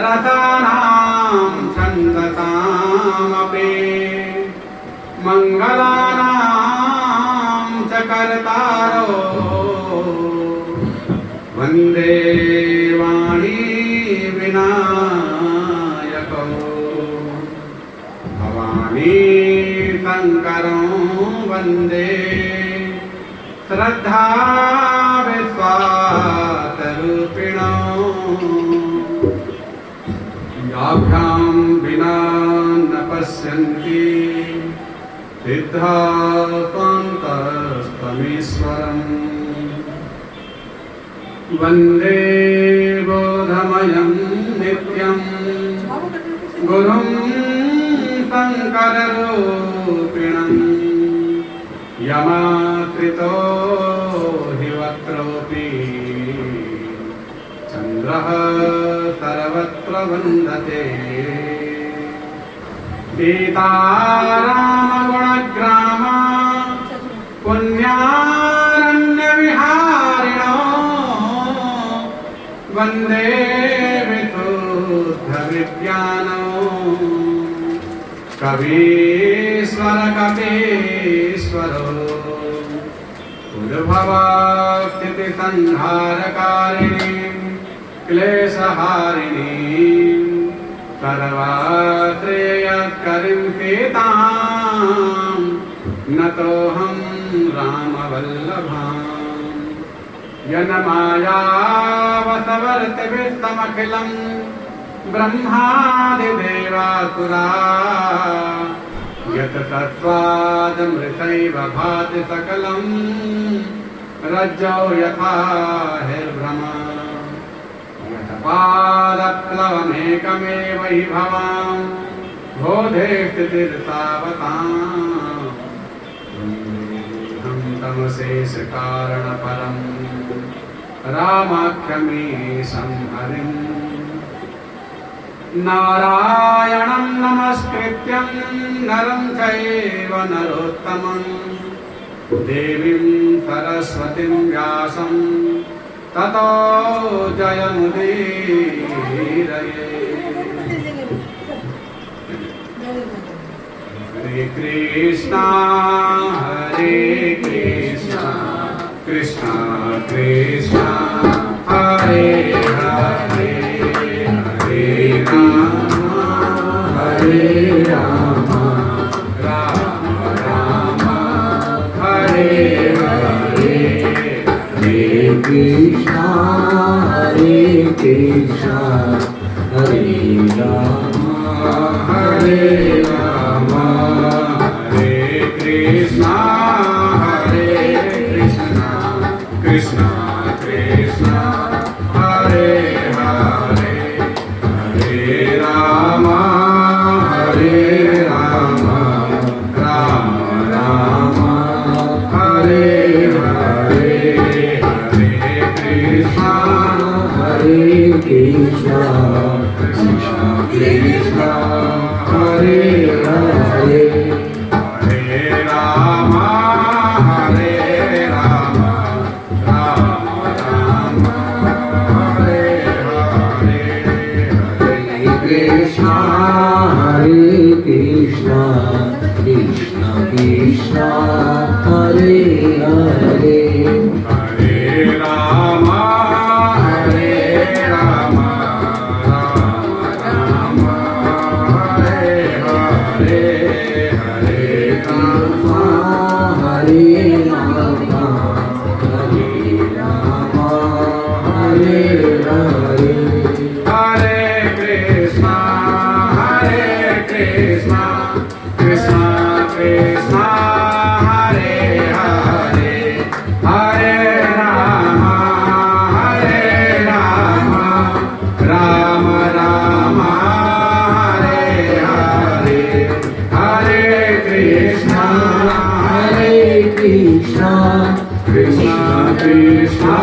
रसानां छन्दसामपि मङ्गलानां च कर्तारो वन्दे वाणी विनायको भवानी शङ्करं वन्दे श्रद्धा विश्वासरूपिणो याभ्यां विना न पश्यन्ति सिद्धान्तस्तमीश्वरम् वन्दे बोधमयं नित्यं गुरुं शङ्कररूपिणं यमाश्रितो हि वक्रोऽपि चन्द्रः सर्वत्र वन्दते सीतारामगुणग्राम पुण्यारण्यविहारिणो वन्दे विशुद्धविज्ञानो कवीश्वर कपीश्वरो उद्भवास्थितिसंहारकारिणी क्लेशहारिणी सर्वाश्रेयस्करीं सीतां नतोऽहं रामवल्लभाम् यन्मायावसवर्तिविश्वमखिलं ब्रह्मादिदेवासुरा यत्तत्त्वादमृतैव भाति सकलं रज्जौ यथा हिर्भ्रमा यत्पादप्लवमेकमेव हि भवां बोधे स्थितिर्तावताम् वन्देऽहं तमशेषकारणपरं रामाख्यमीशं हरिम् नारायणं नमस्कृत्यं नरं चैव नरोत्तमं देवीं सरस्वतीं व्यासं ततो जयमुदीरये। हरे कृष्णा कृष्णा कृष्णा हरे हरे हरे राम राम राम हरे हरे हरे कृष्णा हरे राम हरे राम हरे कृष्णा कृष्णा कृष्णा हरे हरे हरे राम राम राम हरे हरे हरे कृष्णा कृष्णा कृष्णा हरे हरे हरे राम राम राम हरे हरे हरे कृष्णा कृष्णा कृष्णा हरे हरे हरे राम राम राम हरे हरे हरे कृष्णा हरे राम हरे हरे हरे कृष्णा कृष्णा कृष्णा हरे हरे हरे राम राम राम हरे हरे हरे कृष्णा कृष्णा कृष्णा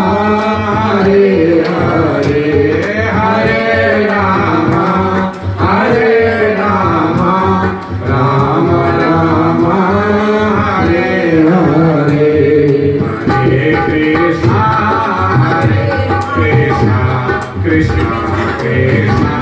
हरे हरे हरे राम राम राम हरे हरे हरे कृष्णा कृष्णा कृष्णा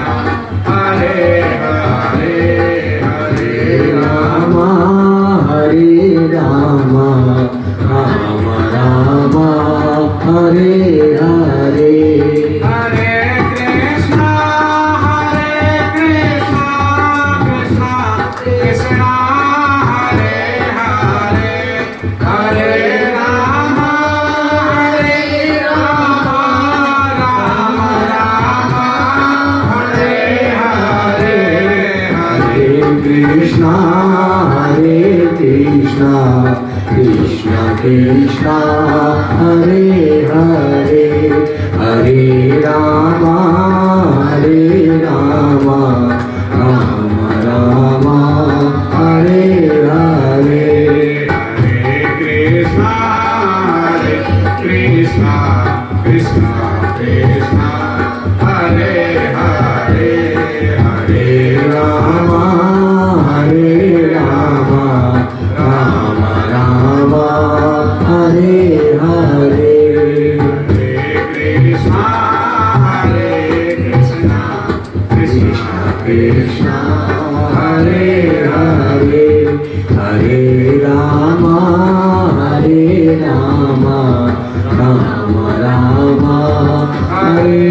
कृष्णा हरे हरे हरे रामा राम राम हरे हरे हरे कृष्णा कृष्णा कृष्णा कृष्णा हरे हरे हरे राम राम राम हरे हरे हरे कृष्णा कृष्णा कृष्णा हरे हरे हरे राम राम राम हरे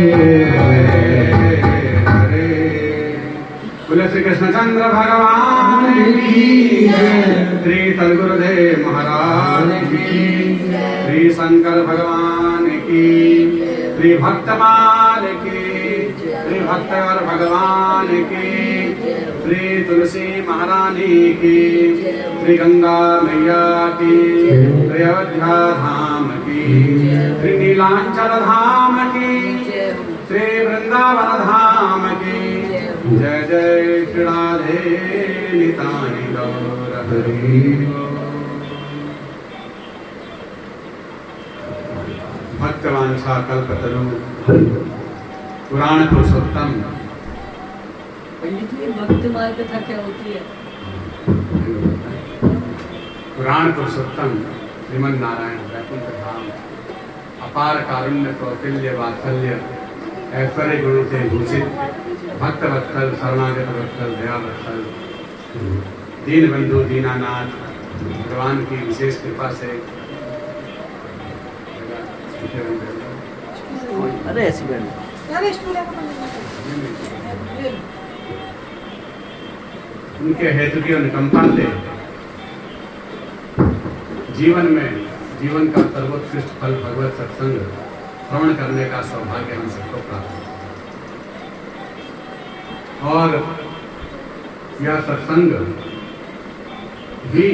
हरे। बोले श्री कृष्णचंद्र भगवान की जय, श्री सद्गुरुदेव महाराज की, श्री शंकर भगवान की, श्री भक्तमाल की, श्री भक्तवर भगवान की, श्री तुलसी महारानी की, श्री गंगा मैया की, श्री अयोध्या धाम की, श्री नीलांचल धाम की, श्री वृंदावन धाम की। जय जय श्री राधे निताई गौर हरि। भक्तवांछा कल्पतरु पुराण पुरुषोत्तम। भक्त मार्ग कथा क्या होती है? पुराण पुरुषोत्तम श्रीमन नारायण वैकुंठ धाम अपार कारुण्य कौटिल्य वात्सल्य ऐश्वर्य गुणों से भूषित भक्त वत्सल शरणागत वत्सल दया वत्सल दीन बंधु दीनानाथ भगवान की विशेष कृपा से अरे ऐसी बैठ उनके हेतु की अनुकंपा से जीवन में जीवन का सर्वोत्कृष्ट फल भगवत सत्संग श्रवण करने का सौभाग्य हम सबको प्राप्त है। और यह सत्संग भी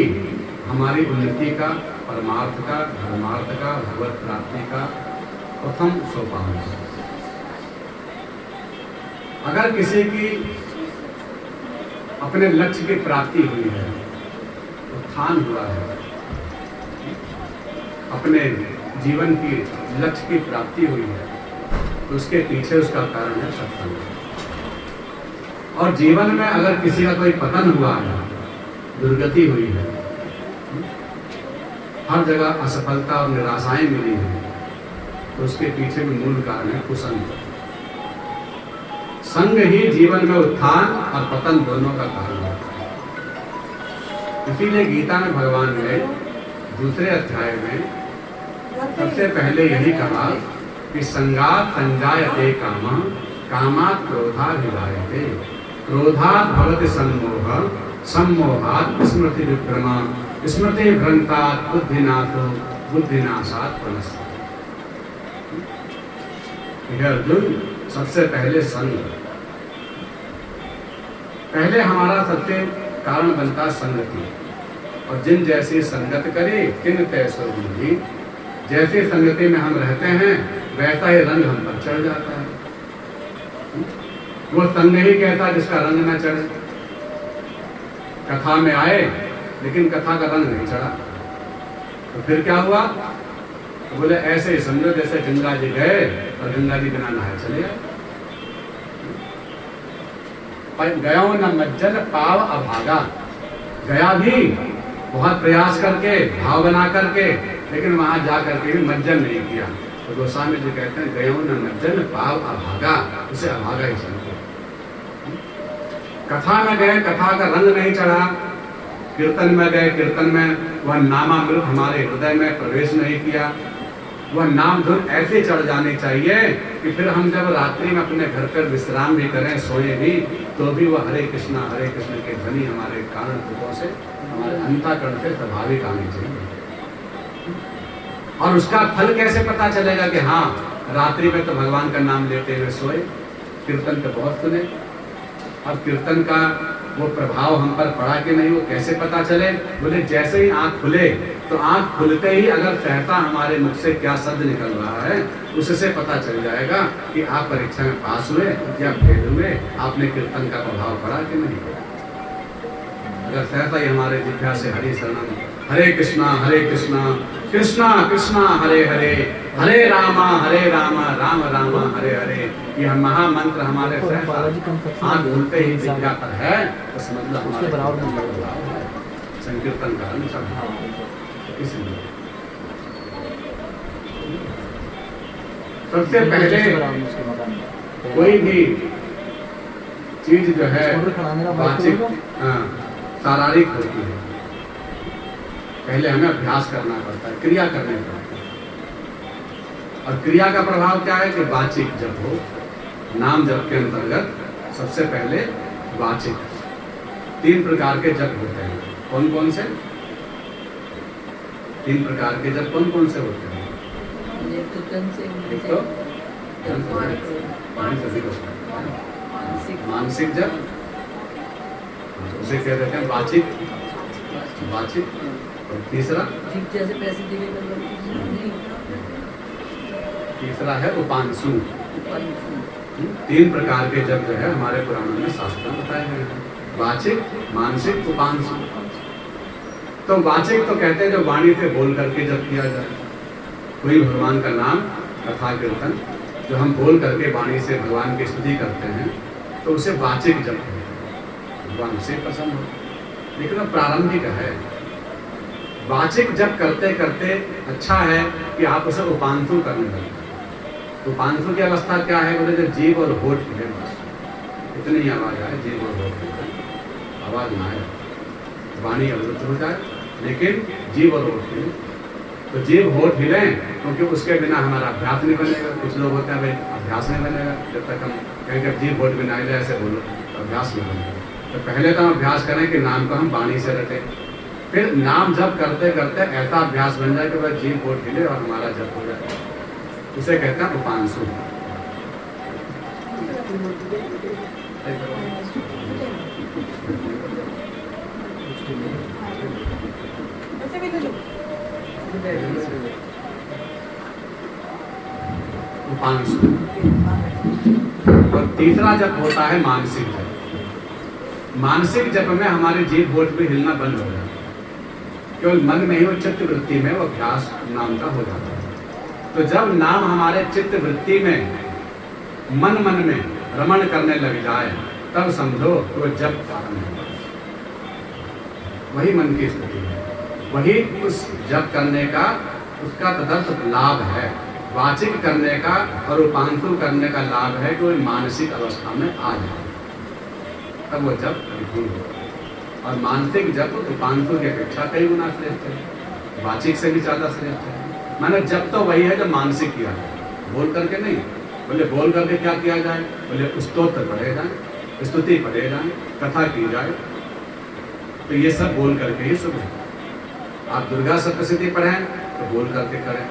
हमारी उन्नति का, परमार्थ का, धर्मार्थ का, भगवत प्राप्ति का प्रथम सोपान है। अगर किसी की अपने लक्ष्य की प्राप्ति हुई है, उत्थान हुआ है, अपने जीवन की लक्ष्य की प्राप्ति हुई है, तो उसके पीछे उसका कारण है सत्संग। और जीवन में अगर किसी का कोई पतन हुआ है, दुर्गति हुई है, हर जगह असफलता और निराशाएं मिली है, तो उसके पीछे भी मूल कारण है कुसंग। संग ही जीवन में उत्थान और पतन दोनों का कारण है। इसीलिए गीता में भगवान ने दूसरे अध्याय में सबसे पहले यही कहा कि संगात संजायते कामा, कामात् क्रोधाभिजायते, क्रोधात् भवति सम्मोह, सम्मोहात् स्मृति विभ्रमा, स्मृति भ्रंतात् बुद्धिनाशो, बुद्धिनाशात् प्रणश्यति। अर्जुन, सबसे पहले संग। पहले हमारा सबसे कारण बनता संगति, और जिन जैसी संगत करे तिन तैसो बुद्धि। जैसे संगति में हम रहते हैं वैसा ही रंग हम पर चढ़ जाता है। वो संग ही कहता जिसका रंग न चढ़े। कथा में आए लेकिन कथा का रंग नहीं चढ़ा, तो फिर क्या हुआ? तो बोले ऐसे ही समझो जैसे गंगा जी गए और गंगा जी बिना नहाए चले गए। गयो न मज्जन पाव अभागा। गया भी बहुत प्रयास करके, भाव बना करके, लेकिन वहां जा करके भी मज्जन नहीं किया। तो गोस्वामी जी कहते हैं गयो न मज्जन पाव अभागा, उसे अभागा ही समझो। कथा में गए, कथा का रंग नहीं चढ़ा। कीर्तन में गए, कीर्तन में वह नामामृत हमारे हृदय में प्रवेश नहीं किया। वह नाम धुन ऐसे चढ़ जानी चाहिए कि फिर हम जब रात्रि में अपने घर पर विश्राम भी करें, सोए भी, तो भी वह हरे कृष्ण के ध्वनि हमारे कान पुटों से, हमारे अंतःकरण से स्वाभाविक आनी चाहिए। और उसका फल कैसे पता चलेगा कि हाँ रात्रि में तो भगवान का नाम लेते हुए सोए, कीर्तन तो बहुत सुने। अब कीर्तन का वो प्रभाव हम पर पड़ा कि नहीं, वो कैसे पता चले? बोले जैसे ही आंख खुले तो आंख खुलते ही अगर सहसा हमारे मुख से क्या शब्द निकल रहा है उससे पता चल जाएगा कि आप परीक्षा में पास हुए या फेल हुए, आपने कीर्तन का प्रभाव पड़ा कि नहीं। अगर सहसा ही हमारे जिह्वा से हरि शरणम हरे कृष्णा कृष्णा कृष्णा हरे हरे, हरे रामा राम रामा हरे हरे, यह महामंत्र हमारे सहसा आंख खुलते ही जिह्वा पर है तो समझ लो हमारे संकीर्तन का अनुसार। इसलिए सबसे पहले कोई भी चीज जो है वाचिक शारीरिक होती है, पहले हमें अभ्यास करना पड़ता है, क्रिया करनी पड़ती है। और क्रिया का प्रभाव क्या है कि वाचिक जप हो, नाम जप के अंतर्गत सबसे पहले वाचिक 3 प्रकार के जप होते हैं। कौन कौन से 3 प्रकार के जप कौन कौन से होते हैं? एक तो मानसिक जप, उसे कह देते हैं वाचिक, और तीसरा है उपांशु। 3 प्रकार के जप जो है हमारे पुराणों में शास्त्र में बताए गए हैं, वाचिक, मानसिक, उपांशु। तो वाचिक तो कहते हैं जो वाणी से बोल करके जप किया जाए, कोई भगवान का नाम कथा कीर्तन जो हम बोल करके वाणी से भगवान की स्तुति करते हैं तो उसे वाचिक जप है, भगवान उसे पसंद हो। लेकिन वो प्रारंभिक है। वाचिक जप करते करते अच्छा है कि आप उसे उपांशु करने लगें। उपांशु की अवस्था क्या है? बोले जब जीभ और होठ हिले, बस इतनी ही आवाज आए, जीभ और होठ हिले, आवाज ना आए, वाणी अवरुद्ध हो जाए, लेकिन जीभ और होठ हिले। तो जीभ होठ हिले क्योंकि उसके बिना हमारा अभ्यास नहीं बनेगा। कुछ लोग होते हैं भाई अभ्यास नहीं बनेगा जब तक हम कहेंगे जीभ होठ बिना हिले ऐसे बोलो, तो अभ्यास नहीं बनेगा। तो पहले तो हम अभ्यास करें कि नाम को हम वाणी से रटें, फिर नाम जप करते करते ऐसा अभ्यास बन जाए कि वह जीभ होठ हिले और हमारा जप हो जाए। उसे कहते हैं उपांशु। उपांशु। और तीसरा जप होता है मानसिक जप। मानसिक जप में हमारे जीभ होठ भी हिलना बंद हो जाता है, केवल मन में ही वो चित्त वृत्ति में वो अभ्यास नाम का हो जाता है। तो जब नाम हमारे चित्त वृत्ति में मन में रमण करने लग जाए तब समझो तो जप प्रारंभ हो। वही मन की स्थिति है, वही उस जप करने का उसका तदर्थ लाभ है। वाचिक करने का और उपांशु करने का लाभ है कि वो मानसिक अवस्था में आ जाए, तब वो जप विफल हो। और मानसिक जप उपांशु की अपेक्षा कई गुना श्रेष्ठ है, वाचिक से भी ज्यादा श्रेष्ठ है। माने जप तो वही है जो मानसिक किया है, बोल करके नहीं। बोले बोल करके क्या किया जाए? बोले स्तोत्र पढ़े जाए, स्तुति पढ़े जाए, कथा की जाए, तो ये सब बोल करके ही शुभ है। आप दुर्गा सप्तशती पढ़ें तो बोल करके करें,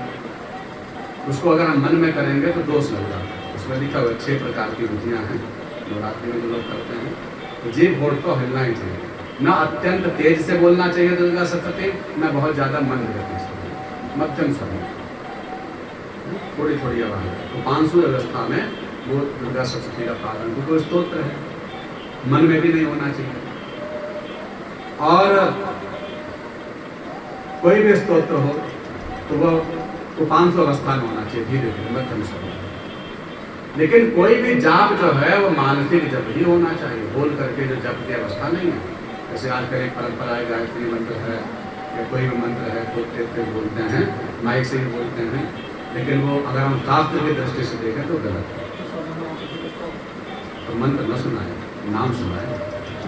उसको अगर हम मन में करेंगे तो दोष लग जाता है। उसमें लिखा हुआ 6 प्रकार की विधियां हैं नवरात्रि में जो लोग करते हैं। तो जीभ होठ तो हिलना ही चाहिए, ना अत्यंत तेज से बोलना चाहिए दुर्गा सप्तशती, ना बहुत ज्यादा मंद गति से, मध्यम स्वर में, थोड़ी थोड़ी आवाज। उपांशु अवस्था में वो दुर्गा सप्तशती का पालन, क्योंकि स्तोत्र है, मन में भी नहीं होना चाहिए। और कोई भी स्तोत्र हो तो वह उपांशु अवस्था में होना चाहिए, धीरे धीरे मध्यम स्वर में। लेकिन कोई भी जाप जो है वो मानसिक जप ही होना चाहिए, बोल करके जो जप की अवस्था नहीं है। जैसे आजकल एक परंपरा है, गायत्री मंत्र है या कोई भी मंत्र है तो तेज बोलते हैं, माइक से ही बोलते हैं, लेकिन वो अगर हम शास्त्र की दृष्टि से देखें तो गलत है। तो मंत्र न सुनाए, नाम सुनाए।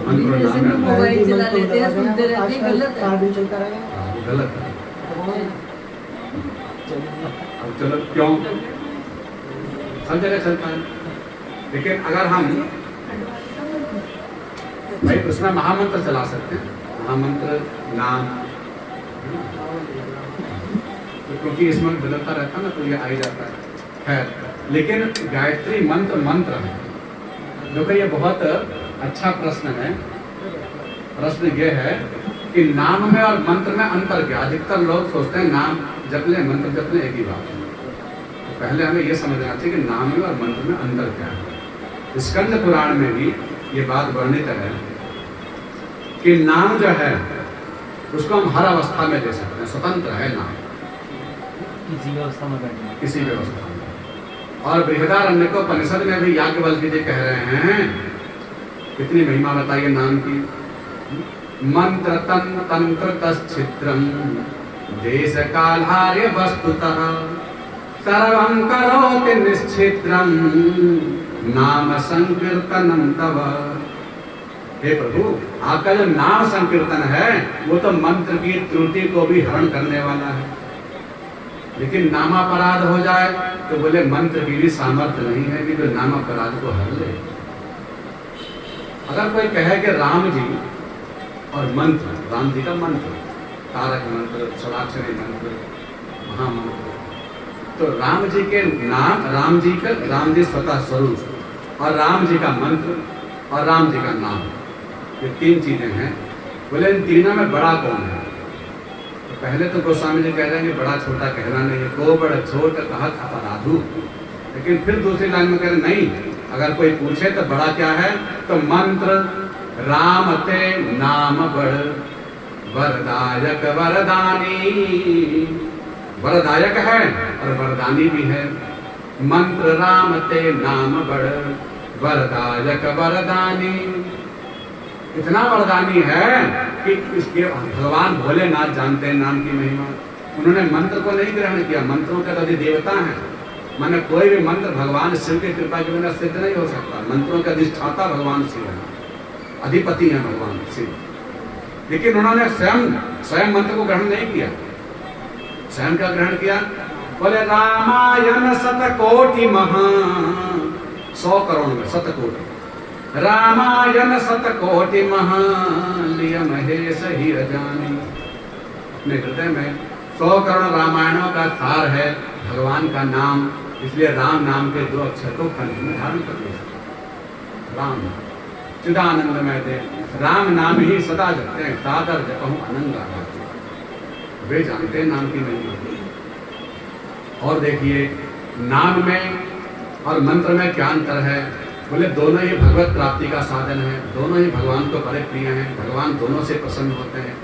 मोबाइल चला लेते हैं, सुनते रहते हैं, गलत है। अब चलो क्यों सब जगह चलता है, लेकिन अगर हम भाई उसमें महामंत्र चला सकते हैं, महामंत्र नाम, तो क्योंकि इसमें बदलता रहता है ना तो ये आ ही जाता है। खैर, लेकिन गायत्री मंत्र है। देखो ये बहुत अच्छा प्रश्न है। प्रश्न ये है कि नाम में और मंत्र में अंतर क्या। अधिकतर लोग सोचते हैं नाम जप लें मंत्र जप लें एक ही बात है। तो पहले हमें यह समझना चाहिए कि नाम में और मंत्र में अंतर क्या है। स्कंद पुराण में भी ये बात वर्णित है कि नाम जो है उसको हम हर अवस्था में दे सकते हैं, स्वतंत्र है नाम किसी व्यवस्था में बैठना, किसी व्यवस्था में। और बृहदारण्यकोपनिषद में भी याज्ञवल्क्य जी कह रहे हैं, कितनी महिमा बताइए नाम की। मंत्र तंत्र तच्छिद्रम देश कालहार्य वस्तुतः सर्वं करोति निश्चिद्रम नाम संकीर्तनम तव। हे प्रभु, आपका जो नाम संकीर्तन है वो तो मंत्र की त्रुटि को भी हरण करने वाला है, लेकिन नामापराध हो जाए तो बोले मंत्र की भी सामर्थ्य नहीं है कि जो नामापराध को हर ले। अगर कोई कहे कि राम जी और मंत्र, राम जी का मंत्र, तारक मंत्र, षडाक्षरी मंत्र, महामंत्र, तो राम जी के नाम, राम जी स्वतः स्वरूप और राम जी का मंत्र और राम जी का नाम, ये तीन चीजें हैं। बोले इन तीनों में बड़ा कौन है। तो पहले तो गोस्वामी जी कह रहे हैं कि बड़ा छोटा कहना नहीं है, को बड़ा छोट कहत अपराधु। लेकिन फिर दूसरी लाइन में कह रहे नहीं, अगर कोई पूछे तो बड़ा क्या है, तो मंत्र राम ते नाम बड़ वरदायक वरदानी। वरदायक है और वरदानी भी है। मंत्र राम ते नाम बड़ वरदायक वरदानी। इतना वरदानी है कि इसके भगवान भोलेनाथ जानते हैं नाम की महिमा। उन्होंने मंत्र को नहीं ग्रहण किया, मंत्रों के तो देवता हैं। माने कोई भी मंत्र भगवान शिव की कृपा के बिना सिद्ध नहीं हो सकता। मंत्रों का अधिष्ठाता भगवान शिव है, अधिपति है भगवान शिव। लेकिन उन्होंने स्वयं मंत्र को ग्रहण नहीं किया। स्वयं क्या ग्रहण किया, बोले रामायण शतकोटि महा, 100 करोड़ में शतकोटि, रामायण शतकोटि महा लिय महेश ही रजानी। अपने हृदय में 100 करोड़ रामायणों का सार है भगवान का नाम, इसलिए राम नाम के 2 अक्षर को कंठ में धारण कर लिया। राम चिदानंदमय दे, राम नाम ही सदा जपते हैं, सादर जपहु अनंगा। वे जानते हैं नाम की महिमा। और देखिए नाम में और मंत्र में क्या अंतर है। बोले दोनों ही भगवत प्राप्ति का साधन है, दोनों ही भगवान को बड़े प्रिय हैं, भगवान दोनों से प्रसन्न होते हैं।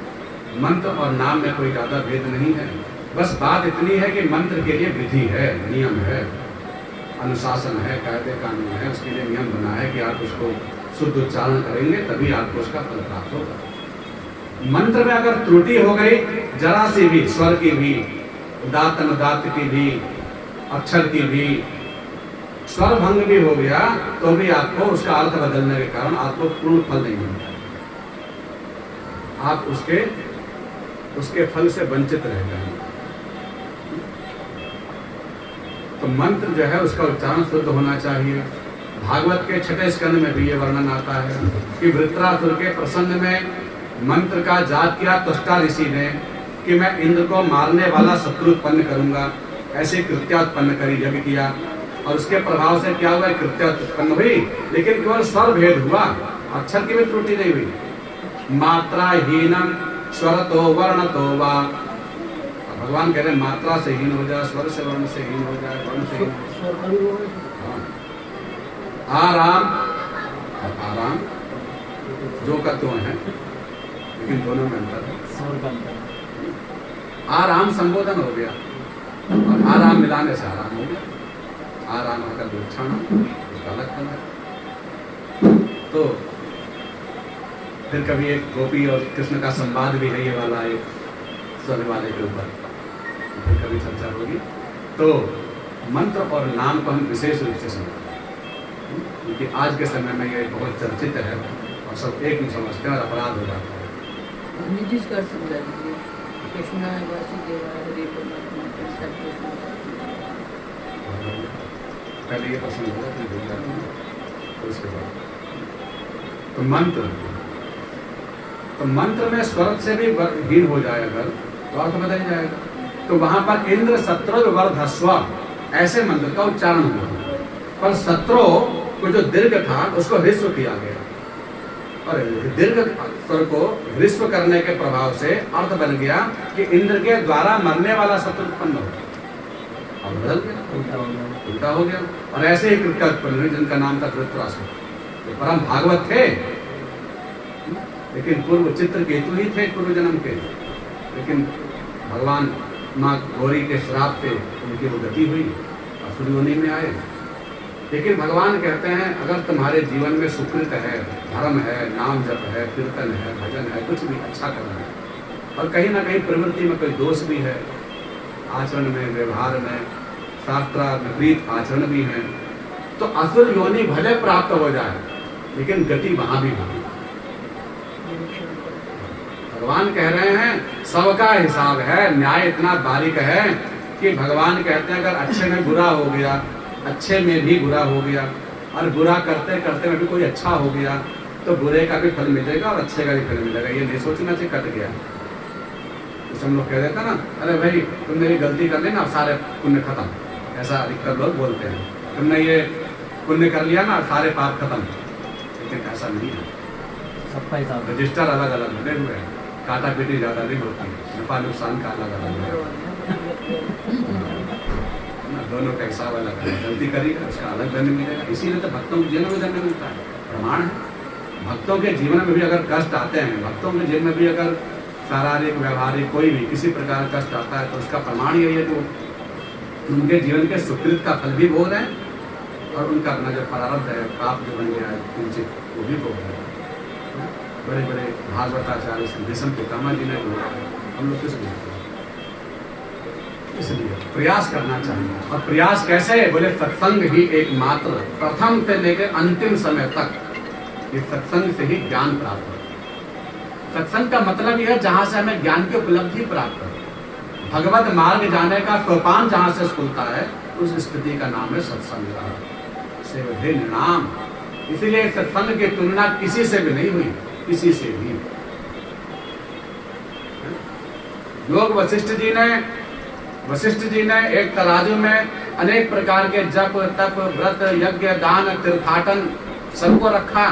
मंत्र और नाम में कोई ज्यादा भेद नहीं है। बस बात इतनी है कि मंत्र के लिए विधि है, नियम है, अनुशासन है, कायदे कानून है, उसके लिए नियम बना है कि आप उसको शुद्ध उच्चारण करेंगे तभी आपको उसका फल प्राप्त होगा। मंत्र में अगर त्रुटि हो गई जरा सी भी, स्वर की भी, उदात्त अनुदात्त की भी, अक्षर की भी, स्वर भंग भी हो गया तो भी आपको उसका अर्थ बदलने के कारण आपको पूर्ण फल नहीं मिलता। आप उसके फल से वंचित रह जाएंगे। तो मंत्र जो है उसका उच्चारण शुद्ध होना चाहिए। भागवत के 6 स्कंद में भी ये वर्णन आता है कि वृत्रासुर के प्रसंग में मंत्र का जाप किया त्वष्टा ऋषि ने कि मैं इंद्र को मारने वाला शत्रु उत्पन्न करूंगा। ऐसे कृत्या उत्पन्न करी, यज्ञ किया और उसके प्रभाव से क्या हुआ, कृत्या उत्पन्न हुई, लेकिन केवल स्वर भेद हुआ, अक्षर की भी त्रुटि नहीं हुई। मात्रा हीनम स्वर तो वर्ण तो वा। भगवान कह रहे हैं मात्रा से हीन हो जाए, स्वर से वर्ण से हीन हो जाए, वर्ण से आराम और आराम जो तत्व है, लेकिन दोनों में अंतर है। आराम संबोधन हो गया और आराम मिलाने से आराम हो गया। आराम का उच्चारण उसका अलग है। तो फिर कभी एक गोपी और कृष्ण का संवाद भी है, ये वाला एक स्वर वाले के ऊपर फिर कभी चर्चा होगी। तो मंत्र और नाम को हम विशेष रूप से समझते हैं, क्योंकि आज के समय में ये बहुत चर्चित है और सब एक नहीं समझते हैं और अपराध हो जाता है। कर सकते हैं कृष्ण वासुदेव हरे परमात्मा सब पहले ये प्रश्न होगा फिर भूल जाते हैं, तो उसके बाद तो मंत्र में स्वर से भी हीन हो जाए अगर तो अर्थ बदल जाएगा। तो वहां पर इंद्र शत्रु वर्धस्व ऐसे मंत्र का उच्चारण हुआ, पर शत्रु को जो दीर्घ था उसको ह्रस्व किया गया। और दीर्घ स्वर को ह्रस्व करने के प्रभाव से अर्थ बन गया कि इंद्र के द्वारा मरने वाला शत्रु उत्पन्न हो, अब बदल गया, उल्टा हो गया। और ऐसे ही कृत्य उत्पन्न हुए जिनका नाम था धृतराष्ट्र, तो परम भागवत थे, लेकिन पूर्व चित्रकेतु ही थे पूर्व जन्म के, लेकिन भगवान माँ गौरी के श्राप से उनकी वो गति हुई, असुर योनि में आए। लेकिन भगवान कहते हैं अगर तुम्हारे जीवन में सुकृत है, धर्म है, नाम जप है, कीर्तन है, भजन है, कुछ भी अच्छा करना है, और कहीं ना कहीं प्रवृत्ति में कोई दोष भी है, आचरण में, व्यवहार में, शास्त्र विपरीत आचरण भी है, तो असुर योनि भले प्राप्त हो जाए, लेकिन गति वहां भी होगी। भगवान कह रहे हैं सबका हिसाब है, न्याय इतना बारीक है कि भगवान कहते हैं अगर अच्छे में बुरा हो गया, अच्छे में भी बुरा हो गया, और बुरा करते करते में भी कोई अच्छा हो गया, तो बुरे का भी फल मिलेगा और अच्छे का भी फल मिलेगा। ये नहीं सोचना चाहिए कट गया, तो हम लोग कह देते ना, अरे भाई तुम मेरी गलती कर लेना सारे पुण्य खत्म, ऐसा अधिकतर लोग बोलते हैं, तुमने ये पुण्य कर लिया ना सारे पाप खत्म, लेकिन ऐसा नहीं है। सबका हिसाब है। रजिस्टर अलग अलग बने हुए हैं, काटा पीटी ज्यादा नहीं होती, नफा नुकसान का अलग अलग है, दोनों का हिसाब अलग है। गलती करेगा उसका अलग दंड मिलेगा, इसीलिए तो भक्तों के जीवन में दंड मिलता है, प्रमाण है। भक्तों के जीवन में भी अगर कष्ट आते हैं, भक्तों के जीवन में भी अगर शारीरिक व्यवहारिक कोई भी किसी प्रकार का कष्ट आता है, तो उसका प्रमाण यही है कि उनके जीवन के सुकृत का फल भी भोग रहे हैं, और उनका अपना जो प्रारब्ध है, पाप जो बन गया है कुंचित, वो भी भोग रहे हैं। बड़े बड़े भागवताचार्य श्री भीष्म पितामह जी ने बोला, हम लोग किस लिए, इसलिए प्रयास करना चाहिए। और प्रयास कैसे? बोले सत्संग ही एकमात्र, प्रथम से लेकर अंतिम समय तक इस सत्संग से ही ज्ञान प्राप्त हो। सत्संग का मतलब यह है जहां से हमें ज्ञान की उपलब्धि प्राप्त हो, भगवत मार्ग जाने का सोपान जहां से खुलता है, उस स्थिति का नाम है सत्संग का सेवधे नाम। इसीलिए सत्संग की तुलना किसी से भी नहीं हुई, किसी से भी। लोग वशिष्ठ जी ने एक तराजू में अनेक प्रकार के जप तप व्रत यज्ञ दान तीर्थाटन सबको रखा,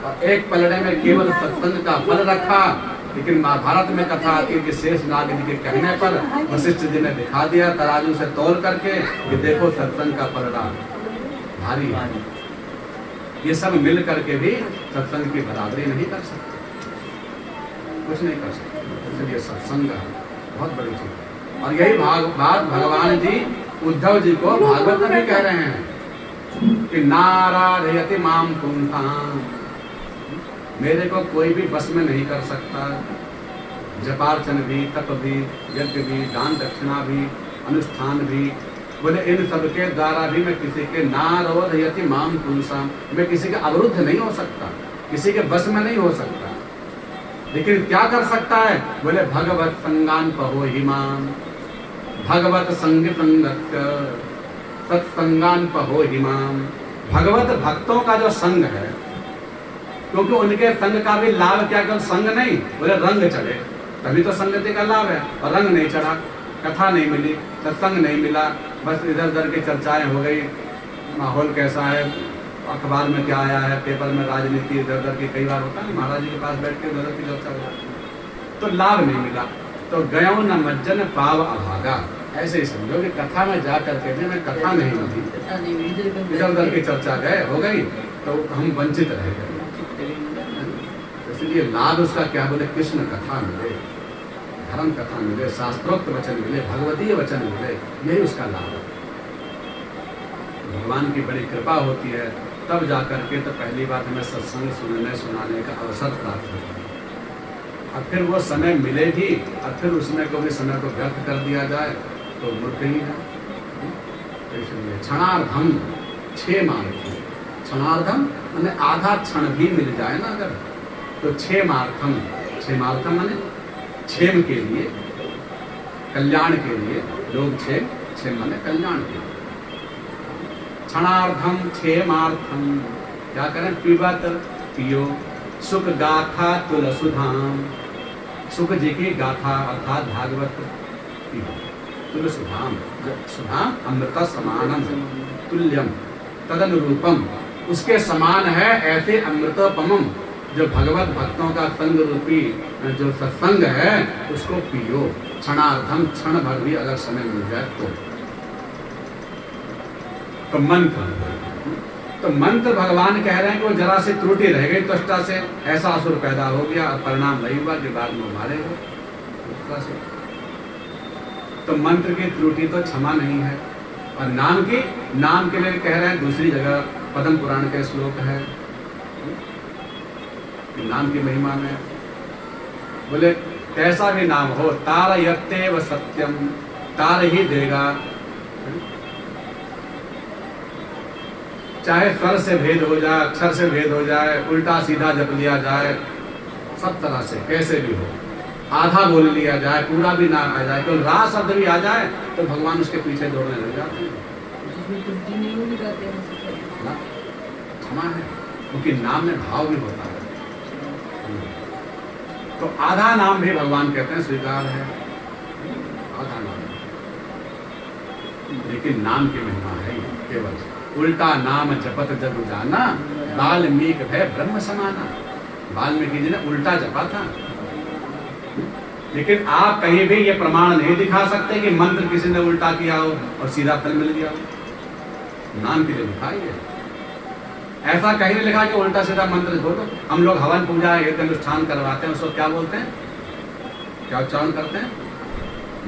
और एक पलड़े में केवल सत्संग का फल रखा। लेकिन महाभारत में कथा आती है कि शेषनाग जी के कहने पर वशिष्ठ जी ने दिखा दिया तराजू से तोल करके कि देखो सत्संग का पलड़ा भारी है। ये सब मिल करके भी सत्संग की बराबरी नहीं कर सकते, कुछ नहीं कर सकते। इसलिए सत्संग बहुत बड़ी चीज है। और यही बात भगवान जी उद्धव जी को भागवत में भी कह रहे हैं कि नाराधयति माम पुंसाम, मेरे को कोई भी बस में नहीं कर सकता। जपार्चन भी, तप भी, यज्ञ भी, दान दक्षिणा भी, अनुष्ठान भी, बोले इन सबके द्वारा भी मैं किसी के नारोधयति माम पुंसाम, मैं किसी के अवरुद्ध नहीं हो सकता, किसी के बस में नहीं हो सकता। लेकिन क्या कर सकता है? बोले भगवत संगान पहो हिमाम, भगवत संग संगस्य सत्संगान पहो हिमाम। भगवत भक्तों का जो संग है, क्योंकि उनके संग का भी लाभ क्या, केवल संग नहीं, बोले रंग चढ़े तभी तो संगति का लाभ है। और रंग नहीं चढ़ा, कथा नहीं मिली, सत्संग नहीं मिला, बस इधर उधर की चर्चाएं हो गई, माहौल कैसा है, अखबार में क्या आया है, पेपर में राजनीति इधर उधर की कई बार होता है, महाराज जी के पास बैठ के उधर की चर्चा हो, तो लाभ नहीं मिला। तो गयो न मज्जन पाव अभागा, ऐसे ही समझो कि कथा में जा करके भी मैं कथा नहीं मिली, इधर उधर की चर्चा गए हो गई, तो हम वंचित रह गए। इसलिए लाभ उसका क्या? बोले कृष्ण कथा मिले, धर्म कथा मिले, शास्त्रोक्त वचन मिले, भगवतीय वचन मिले, यही उसका लाभ है। भगवान की बड़ी कृपा होती है, तब जाकर के तो पहली बात हमें सत्संग सुनने सुनाने का अवसर प्राप्त होता है। अब फिर वो समय मिले भी, और फिर उसमें कभी समय को व्यर्थ कर दिया जाए तो मूर्ख ही है। इसलिए क्षणार्धम 6 मार्ग, क्षणार्धम मैंने आधा क्षण भी मिल जाए ना अगर, तो 6 मार्थम माने क्षेम के लिए, कल्याण के लिए, लोग क्षेम माने कल्याण के लिए। क्षणार्धम 6 मार्थम, क्या करें? पीबत पियो सुख गाथा तुलसुधाम, सुख जी की गाथा अर्थात भागवत पियो। तुलसुधाम, सुधाम अमृता समानम तुल्यम तदनुरूपम, उसके समान है ऐसे अमृतोपमम, जो भगवत भक्तों का संग रूपी जो सत्संग है उसको पियो, क्षणार्धम, क्षण भर भी अगर समय मिल जाए तो मंत्र भगवान कह रहे हैं कि वो जरा से त्रुटि रह गई त्वष्टा से, ऐसा असुर पैदा हो गया और परिणाम वही हुआ कि बाद में मारे गए। तो मंत्र की त्रुटि तो क्षमा नहीं है। और नाम के लिए कह रहे हैं दूसरी जगह पद्म पुराण के श्लोक है नाम की महिमा में, बोले कैसा भी नाम हो, तारयत्येव सत्यम, तार ही देगा। चाहे स्वर से भेद हो जाए, अक्षर से भेद हो जाए, उल्टा सीधा जप लिया जाए, सब तरह से कैसे भी हो, आधा बोल लिया जाए, पूरा भी ना आ जाए, तो रा शब्द भी आ जाए तो भगवान उसके पीछे दौड़ने लग जाते हैं। क्षमा है क्योंकि नाम में भाव भी होता है। तो आधा नाम भी भगवान कहते हैं स्वीकार है, आधा नाम, लेकिन नाम की महिमा है केवल। उल्टा नाम जपत जग जाना, वाल्मीकि भय ब्रह्म समाना। वाल्मीकि जी ने उल्टा जपा था, लेकिन आप कहीं भी ये प्रमाण नहीं दिखा सकते कि मंत्र किसी ने उल्टा किया हो और सीधा फल मिल गया हो। नाम के लिए लिखा है, ऐसा कहीं नहीं लिखा कि उल्टा सीधा मंत्र बोलो। हम लोग हवन पूजा एक अनुष्ठान करवाते हैं, उसको क्या बोलते हैं, क्या उच्चारण करते हैं,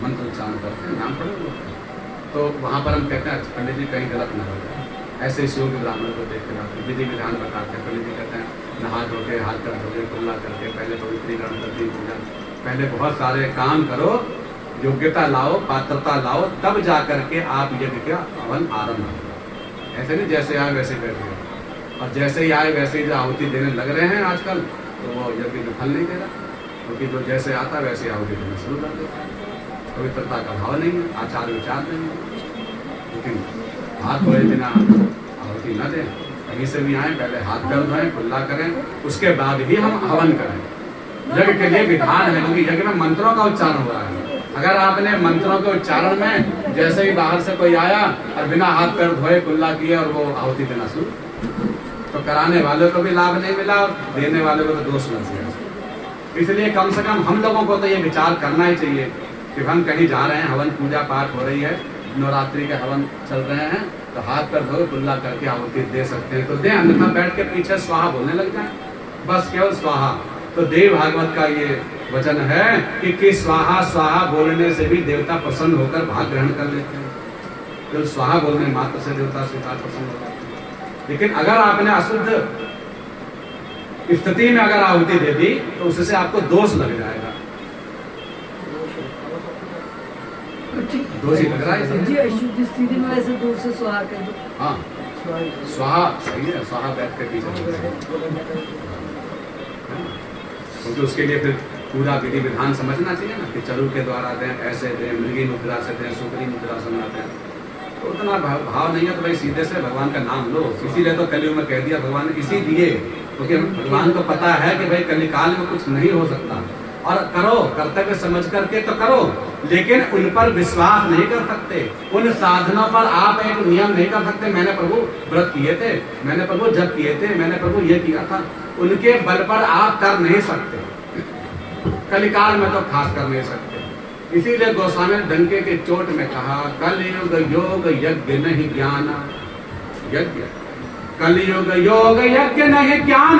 मंत्र उच्चारण करते हैं, नाम पढ़े बोलते हैं। तो वहां पर हम कहते हैं पंडित जी कहीं गलत ना हो जाए, ऐसे इसी ब्राह्मण को देख कर विधि विधान बताते हैं। पंडित जी कहते हैं नहा धो के, हाथ कर धो के, कुल्ला करके, पहले पवित्रीकरण करके पूजा, पहले बहुत सारे काम करो, योग्यता लाओ, पात्रता लाओ, तब जा करके आप यज्ञ का हवन आरंभ होगा। ऐसे नहीं जैसे आए वैसे कर दिया, और जैसे ही आए वैसे ही जो आहुति देने लग रहे हैं आजकल, तो वो यज्ञ का फल नहीं दे रहा, क्योंकि जो जैसे आता वैसे आहुति देना शुरू कर देता है। पवित्रता का भाव नहीं है, आचार विचार नहीं है, लेकिन हाथ धोए बिना आहुति न दें, कहीं से भी आए पहले हाथ पैर धोएं, कुल्ला करें, उसके बाद ही हम हवन करें। यज्ञ के लिए विधान है, क्योंकि यज्ञ में मंत्रों का उच्चारण हो रहा है। अगर आपने मंत्रों के उच्चारण में जैसे ही बाहर से कोई आया और बिना हाथ पैर धोए कुल्ला किए और वो आहुति देना शुरू, तो कराने वाले को भी लाभ नहीं मिला और देने वाले को तो दोष लग गया। इसलिए कम से कम हम लोगों को तो ये विचार करना ही चाहिए कि हम कहीं जा रहे हैं, हवन पूजा पाठ हो रही है, नवरात्रि के हवन चल रहे हैं, तो हाथ पर धो कुल्ला करके आहुति दे सकते हैं तो दें, अन्यथा बैठ के पीछे स्वाहा बोलने लग जाए, बस केवल स्वाहा। तो देव भागवत का ये वचन है कि स्वाहा स्वाहा बोलने से भी देवता प्रसन्न होकर भाग ग्रहण कर लेते हैं। तो स्वाहा बोलने मात्र से देवता स्वीकार प्रसन्न होता है। लेकिन अगर आपने अशुद्ध स्थिति में अगर आहुति दे दी तो उससे आपको दोष लग जाएगा। दोष ही लग रहा है जी, अशुद्ध स्थिति में वैसे दूर से स्वाहा कर दो। हाँ, स्वाहा सही है, स्वाहा बैठ कर पीछे, क्योंकि उसके लिए फिर पूरा विधि विधान समझना चाहिए ना कि चरु के द्वारा दें, ऐसे दें, मृगी मुद्रा से दें, सुकरी मुद्रा से ना दें। तो उतना भाव नहीं है तो भाई सीधे से भगवान का नाम लो। इसीलिए तो कलयुग में कह दिया भगवान ने, इसीलिए क्योंकि भगवान को पता है कि भाई कलिकाल में कुछ नहीं हो सकता, और करो, कर्तव्य समझ करके तो करो, लेकिन उन पर विश्वास नहीं कर सकते, उन साधनों पर आप एक नियम नहीं कर सकते। मैंने प्रभु व्रत किए थे, मैंने प्रभु जप किए थे, मैंने प्रभु ये किया था, उनके बल पर आप कर नहीं सकते। कलिकाल में तो खास कर नहीं सकते। इसीलिए गोस्वामी ने डंके के चोट में कहा, कलयुग योग यज्ञ नहीं ज्ञान, यज्ञ कलयुग योग यज्ञ नहीं ज्ञान,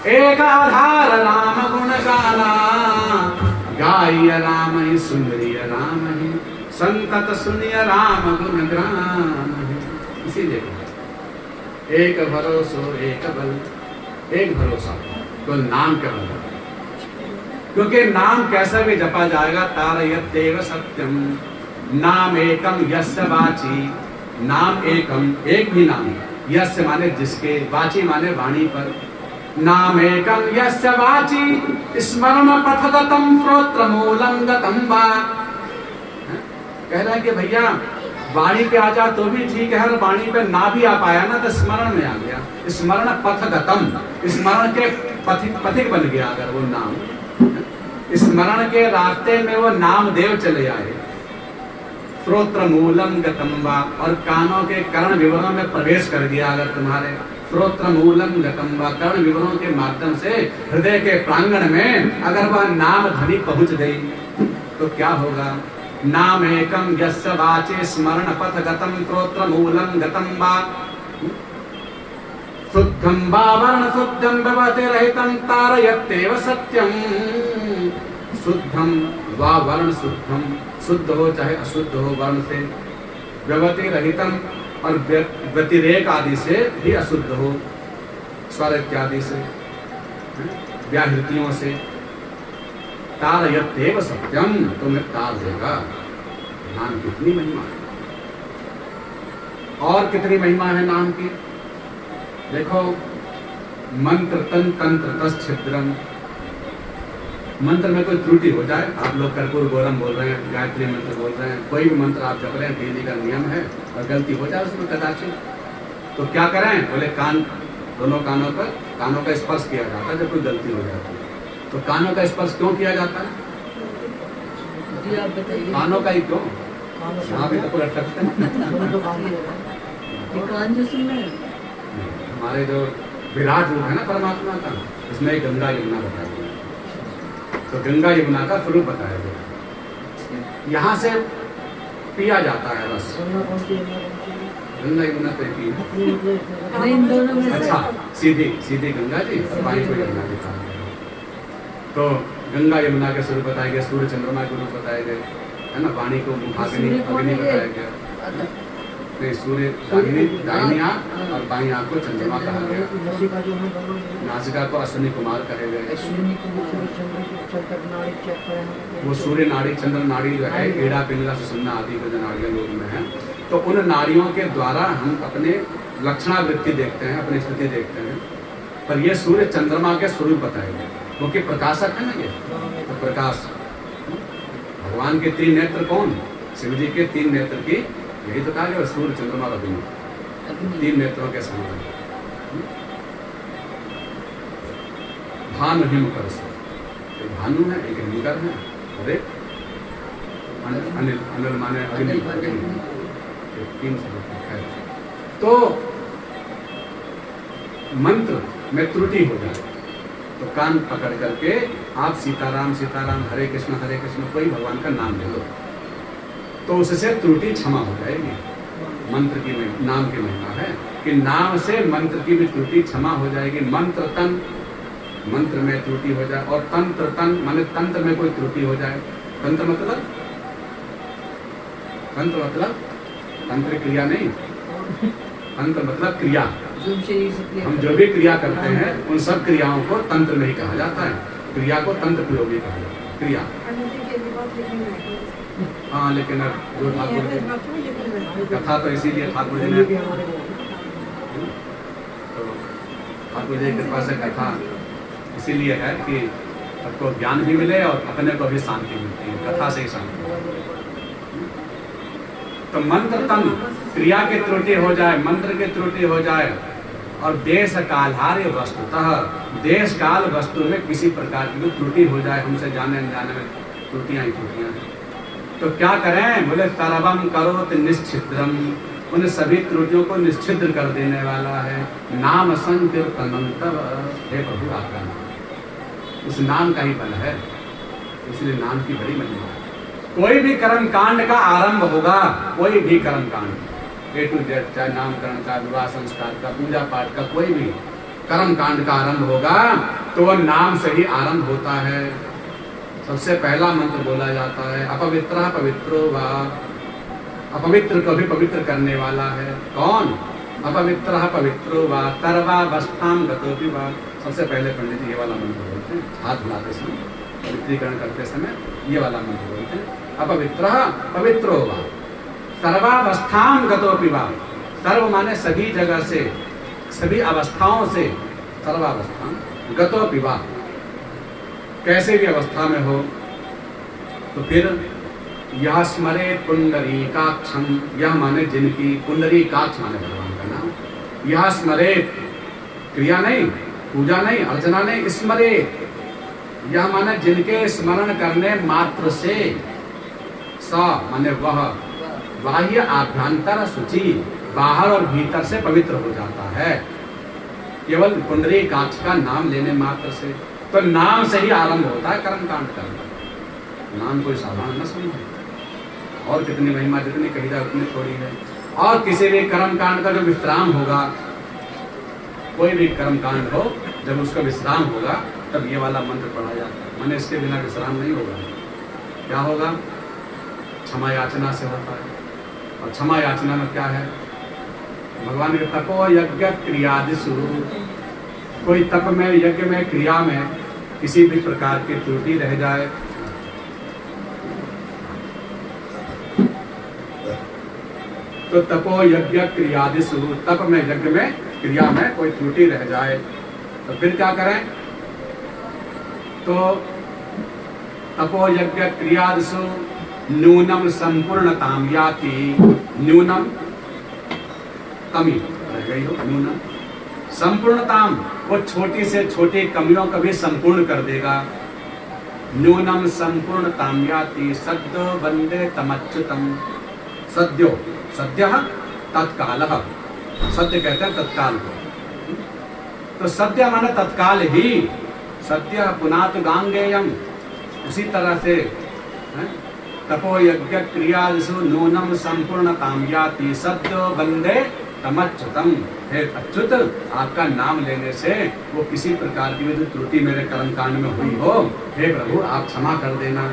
एक आधार राम गुण गाना, गाय राम ही सुंदरिय राम ही, संतत सुनिय राम गुण गान। इसीलिए एक भरोसो एक बल, एक भरोसा तो नाम के बल, क्योंकि नाम कैसे भी जपा जाएगा। तारयत्येव सत्यम, नाम एकम यस्य वाची, नाम एकम, एक भी नाम, यस्य माने जिसके, वाची माने वाणी पर, नाम एकम यस्य वाची, स्मरण पथगतम श्रोत्र मूलम गतम वा। कह रहा है कि भैया वाणी पे आ जा तो भी ठीक है, और वाणी पे ना भी आ पाया ना तो स्मरण में आ गया। स्मरण पथगतम, स्मरण के पथिक बन गया अगर वो नाम, स्मरण के रास्ते में वो नामदेव चले आए। श्रोत्र मूलम गतम वा, और कानों के कर्ण विवरणों में प्रवेश कर गया अगर तुम्हारे श्रोत्र मूलम गतम वा, कर्ण विवरों के माध्यम से हृदय के प्रांगण में अगर वह नाम ध्वनि पहुंच गई तो क्या होगा? नाम एकम यस्य वाचे स्मरण पथ गतम श्रोत्र मूलम गतम वा, शुद्धम वा वर्ण शुद्धम व्यवते रहितम तारयत्येव सत्यम। शुद्धम वा वर्ण शुद्धम, शुद्ध हो चाहे अशुद्ध हो वर्ण से, व्यवते रहितम और व्यतिरेक आदि से भी अशुद्ध हो, स्वर इत्यादि से, व्याहृतियों से, तारयत्येव सत्यम, तुम्हें तार देगा। नाम कितनी महिमा है, और कितनी महिमा है नाम की। देखो, मंत्र तंत्र तस् छिद्रम, मंत्र में कोई त्रुटि हो जाए, आप लोग कर्पूर गौरम बोल रहे हैं, गायत्री मंत्र बोल रहे हैं, कोई भी मंत्र आप जप रहे हैं, डेली का नियम है, और गलती हो जाए उसमें कदाचित, तो क्या करें? बोले कान, दोनों कानों का स्पर्श किया जाता है जब कोई गलती हो जाती है। तो कानों का स्पर्श क्यों किया जाता है? जी आप बताइए। कानों का ही क्यों? यहाँ भी तो पकड़ सकते हैं। ये कान जो सुन रहे हैं, हमारे जो विराट रूप है ना परमात्मा का, इसमें गंगा यमुना बताया गया, तो गंगा यमुना का स्वरूप बताया गया। यहाँ से पिया जाता है रस, गंगा यमुना पे पी, इन दोनों में से अच्छा सीधी गंगा जी, पानी को यमुना जी कहा गया। तो गंगा यमुना के स्वरूप बताए गए, सूर्य चंद्रमा के रूप बताए गए, है ना, वाणी को अग्नि बताया गया, नहीं सूर्य दाहिनी आंख और बाई आंख को चंद्रमा कहा गया, नासिका को अश्विनी कुमार कहे गए, वो सूर्य नाड़ी चंद्र नाड़ी जो है एड़ा पिंगला सुषुम्ना आदि को जो नाड़ियां लोग में है, तो उन नाड़ियों के द्वारा हम अपने लक्षणावृत्ति देखते हैं, अपनी स्थिति देखते हैं। पर ये सूर्य चंद्रमा के स्वरूप बताए गए, क्योंकि प्रकाशक है ना ये, तो प्रकाश। भगवान के 3 नेत्र कौन? शिव जी के 3 नेत्र की, यही तो कहा गया, सूर्य चंद्रमा और अग्नि, 3 नेत्रों के समान। भानु हिम कर, एक भानु है, एक हिमकर है, और एक अनिल, अनिल माने अग्नि, 3 स्वरूप है। तो मंत्र में त्रुटि हो जाए तो कान पकड़ करके आप सीताराम सीताराम, हरे कृष्ण कोई भगवान का नाम ले लो, तो उससे त्रुटि क्षमा हो जाएगी। मंत्र की नाम की महिमा है कि नाम से मंत्र की भी त्रुटि क्षमा हो जाएगी। मंत्र तन, मंत्र में त्रुटि हो जाए, और तंत्र तन माने तंत्र में कोई त्रुटि हो जाए। तंत्र मतलब तंत्र क्रिया नहीं, तंत्र मतलब क्रिया। हम जो भी क्रिया करते हैं उन सब क्रियाओं को तंत्र नहीं कहा जाता है, क्रिया को तंत्र प्रयोगी कहा जाता है, क्रिया। हाँ, लेकिन अब जो ठाकुर कथा तो इसीलिए ठाकुर जी ने, तो ठाकुर जी की कृपा से कथा इसीलिए है कि सबको ज्ञान भी मिले और अपने को भी शांति मिलती है, कथा से ही शांति। तो मंत्र तन क्रिया की त्रुटि हो जाए, मंत्र की त्रुटि हो जाए, और देश कालहार्य वस्तुतः, देश काल वस्तु में किसी प्रकार की त्रुटि हो जाए, हमसे जाने अनजाने में त्रुटियां ही त्रुटियां हैं, तो क्या करें? बोले सर्वम करोति निश्चिद्रम, उन सभी त्रुटियों को निश्चिद्र कर देने वाला है। नाम संकीर्तनम तब, हे प्रभु आपका नाम, उस नाम का ही बल है, इसलिए नाम की बड़ी महिमा है। कोई भी कर्म कांड का आरंभ होगा, कोई भी कर्म कांड, A to Z, चाहे नामकरण का, विवाह संस्कार का, पूजा पाठ का, कोई भी कर्म कांड का आरंभ होगा तो वह नाम से ही आरंभ होता है। सबसे पहला मंत्र बोला जाता है, अपवित्र पवित्रो वा, अपवित्र को भी पवित्र करने वाला है कौन? अपवित्र पवित्रो वा, सर्वावस्थाम गतोपि वा। सबसे पहले पंडित ये वाला मंत्र बोलते हैं, हाथ धुलाते समय, पवित्रीकरण करते समय ये वाला मंत्र बोलते हैं, अपवित्र पवित्रो वा, सर्वावस्थाम गतोपि वा। सर्व माने सभी जगह से, सभी अवस्थाओं से, सर्वावस्थाम गतोपि वा, कैसे भी अवस्था में हो। तो फिर यह स्मरे पुंडरीकाक्षम, यह माने जिनकी, पुंडरीकाक्ष माने भगवान का नाम, यह स्मरे क्रिया नहीं, पूजा नहीं, अर्चना नहीं, स्मरे, यह माने जिनके स्मरण करने मात्र से, स माने वह, बाह्य आभ्यंतर शुचि, बाहर और भीतर से पवित्र हो जाता है। केवल पुंडरीकाक्ष का नाम लेने मात्र से। तो नाम से ही आरंभ होता है कर्मकांड करना। नाम कोई साधारण न समझे। और कितनी महिमा जितनी कही जाए उतनी थोड़ी है। और किसी भी कर्मकांड का जो विश्राम होगा, कोई भी कर्मकांड हो जब उसका विश्राम होगा तब ये वाला मंत्र पढ़ा जाता है। मैंने इसके बिना विश्राम नहीं होगा। क्या होगा? क्षमा याचना से होता है। और क्षमा याचना में क्या है? भगवान के तपो यज्ञ क्रियादिषु, कोई तप में, यज्ञ में, क्रिया में किसी भी प्रकार की त्रुटि रह जाए, तो तपो यज्ञ क्रियादिषु, तप में, यज्ञ में, क्रिया में कोई त्रुटि रह जाए तो फिर क्या करें? तो तपो यज्ञ क्रियादिषु न्यूनम संपूर्णताम याति, न्यूनम कमी रह गई हो, न्यूनम संपूर्णताम, वो छोटी से छोटी कमियों को भी संपूर्ण कर देगा। न्यूनम संपूर्णताम याति सद्यो वंदे तमच्युतम, सद्यो, सद्य तत्काल, सत्य कहते हैं तत्काल को। तो सत्य माने तत्काल ही, सत्य पुनात गांगेयम, उसी तरह से तपो यज्ञ क्रियादिषु नूनम संपूर्णताम याति सद्यो वंदे तमच्युतम। हे अच्युत, आपका नाम लेने से वो किसी प्रकार की जो त्रुटि मेरे कर्मकांड में हुई हो, हे प्रभु आप क्षमा कर देना।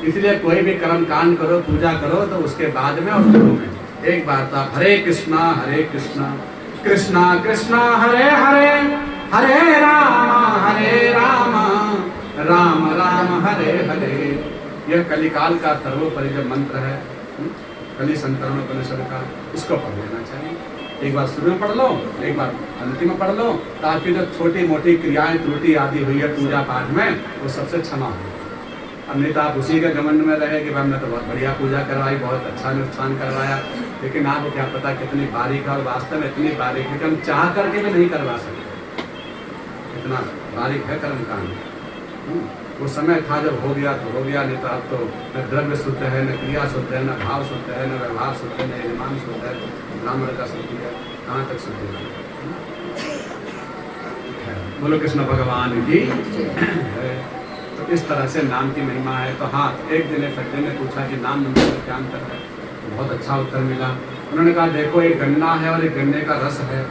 इसलिए कोई भी कर्मकांड करो, पूजा करो, तो उसके बाद में और शुरू में एक बार था हरे कृष्णा कृष्णा कृष्णा हरे हरे, हरे राम राम राम हरे हरे। यह कलिकाल का सर्वोपरि जो मंत्र है, कलि संतरण उपनिषद का, इसको पढ़ लेना चाहिए। एक बार शुरू में पढ़ लो, एक बार अंतिम में पढ़ लो, ताकि जो छोटी मोटी क्रियाएं त्रुटि आदि हुई है पूजा पाठ में, वो सबसे क्षमा हो। अब नहीं तो आप उसी के घमंड में रहे कि हमने तो बहुत बढ़िया पूजा करवाई, बहुत अच्छा अनुष्ठान करवाया, लेकिन आपको क्या पता कितनी बारीक है। और वास्तव में इतनी बारीक है कि हम चाह करके भी नहीं करवा सकते, इतना बारीक है कर्मकांड। वो समय था जब हो गया तो हो गया, नहीं तो अब तो न द्रव्य शुद्ध है, न क्रिया शुद्ध है, न भाव शुद्ध है, न व्यवहार शुद्ध है, न निर्माण शुद्ध है, ब्राह्मण का शुद्ध है, कहाँ तक शुद्ध है? बोलो कृष्ण भगवान की। तो इस तरह से नाम की महिमा है। तो हाँ, एक दिन एक सज्जन ने पूछा कि नाम नंबर में क्या अंतर है, तो बहुत अच्छा उत्तर मिला। उन्होंने कहा देखो, एक गन्ना है और एक गन्ने का रस है।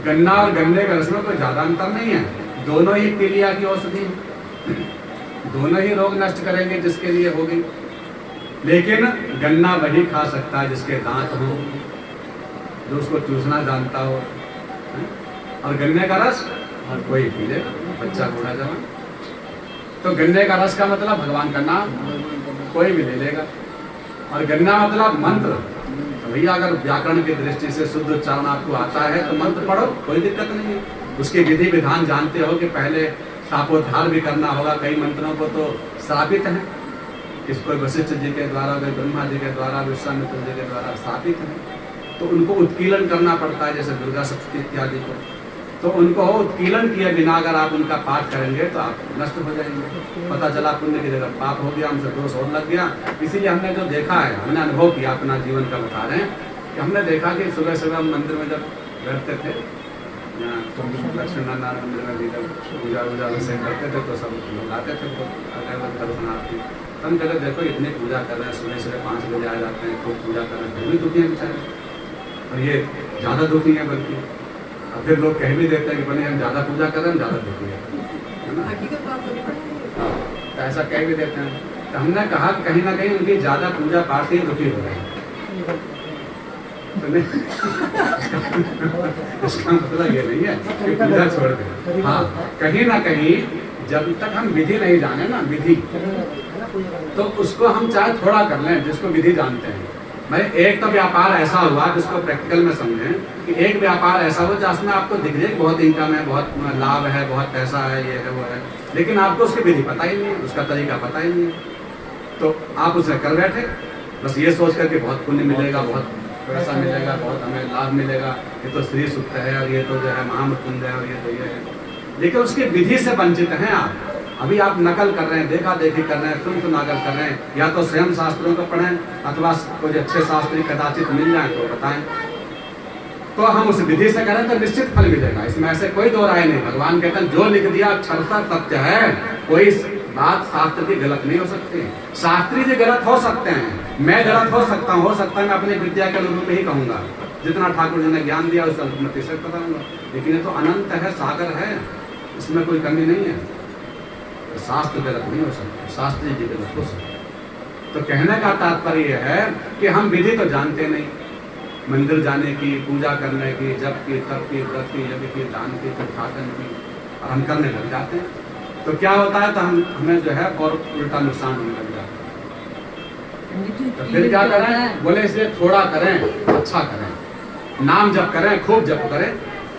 गन्ना और गन्ने के रस में कोई ज्यादा अंतर नहीं है, दोनों ही पीलिया की औषधि, दोनों ही रोग नष्ट करेंगे जिसके लिए होगी। लेकिन गन्ना वही खा सकता है जिसके दांत हो, जो उसको चूसना जानता हो। और गन्ने का रस और कोई पी ले, बच्चा बूढ़ा जवान। तो गन्ने का रस का मतलब भगवान का नाम, कोई भी ले लेगा। और गन्ना मतलब मंत्र। तो भैया अगर व्याकरण की दृष्टि से शुद्ध उच्चारण आपको आता है तो मंत्र पढ़ो, कोई दिक्कत नहीं है। उसके विधि विधान जानते हो कि पहले शापोद्धार भी करना होगा। कई मंत्रों को तो स्थापित है, किसको वशिष्ठ जी के द्वारा, कोई ब्रह्मा जी के द्वारा, विश्वामित्र जी के द्वारा स्थापित है, तो उनको उत्कीलन करना पड़ता है, जैसे दुर्गा सप्तशती इत्यादि को। तो उनको उत्कीलन किए बिना अगर आप उनका पाठ करेंगे तो आप नष्ट हो जाएंगे। पता चला पुण्य की जगह पाप हो गया, हमसे दोष और लग गया। इसीलिए हमने जो देखा है, हमने अनुभव किया, अपना जीवन का बता रहे हैं कि हमने देखा कि सुबह सुबह हम मंदिर में जब बैठते थे, लक्ष्मी नारायण मंदिर में भी जब पूजा वूजा वैसे करते थे तो सब लोग आते थे, तो दर्शनार्थी। हम कहते देखो इतनी पूजा कर रहे हैं, सुबह सुबह 5 बजे आ जाते हैं, खूब पूजा कर रहे हैं, फिर भी दुखी हैं बेचारे, और ये ज़्यादा दुखी हैं बल्कि। और फिर लोग कह भी देते हैं कि बने हम ज़्यादा पूजा कर रहे हैं, ज़्यादा दुखी है ना, तो ऐसा कह भी देते हैं। तो हमने कहा कि कहीं ना कहीं उनकी ज़्यादा पूजा पाठ से ही दुखी हो रहे हैं। इसका मतलब ये नहीं है कि पूजा छोड़ दें। हाँ, कहीं ना कहीं जब तक हम विधि नहीं जाने ना, विधि, तो उसको हम चाहे थोड़ा कर लें, जिसको विधि जानते हैं। मैं एक तो व्यापार ऐसा हुआ जिसको प्रैक्टिकल में समझें कि एक व्यापार ऐसा हो जिसमें आपको दिख जाए बहुत इनकम है, बहुत लाभ है, बहुत पैसा है, ये है वो है, लेकिन आपको उसकी विधि पता ही नहीं है, उसका तरीका पता ही नहीं है। तो आप उसे कर बैठे बस ये सोच करके बहुत पुण्य मिलेगा, बहुत पैसा मिलेगा, बहुत हमें लाभ मिलेगा, ये तो श्री सुक्त है, और ये तो जो है महामृत्युंजय है, और ये तो ये है। लेकिन उसकी विधि से वंचित हैं आप। अभी आप नकल कर रहे हैं, देखा देखी कर रहे हैं, सुन सुनाकर कर रहे हैं। या तो स्वयं शास्त्रों को पढ़ें, अथवा कोई अच्छे शास्त्री कदाचित मिल जाए तो बताएं। तो हम उस विधि से करें तो निश्चित फल मिलेगा, इसमें ऐसे कोई दो राय नहीं। भगवान कहते हैं जो लिख दिया अक्षरशः सत्य है, कोई बात शास्त्र की गलत नहीं हो सकती। शास्त्री जी गलत हो सकते हैं, मैं गलत हो सकता हूँ, हो सकता है मैं अपनी विद्या के अनुरूप ही कहूंगा, जितना ठाकुर जी ने ज्ञान दिया उस अनुमति से बताऊंगा, लेकिन ये तो अनंत है, सागर है, इसमें कोई कमी नहीं है। तो शास्त्र गलत नहीं हो सकता, शास्त्री जी गलत हो सकते। तो कहने का तात्पर्य यह है कि हम विधि तो जानते नहीं, मंदिर जाने की, पूजा करने की, जप की, तप की, व्रत की, यज्ञ की, दान की, तीर्थाटन की, और हम करने लग जाते हैं। तो क्या होता है, तो हमें जो है और उल्टा नुकसान होने लग जाता है। तो फिर क्या करें, बोले इसलिए थोड़ा करें, अच्छा करें, नाम जप करें, खूब जप करें,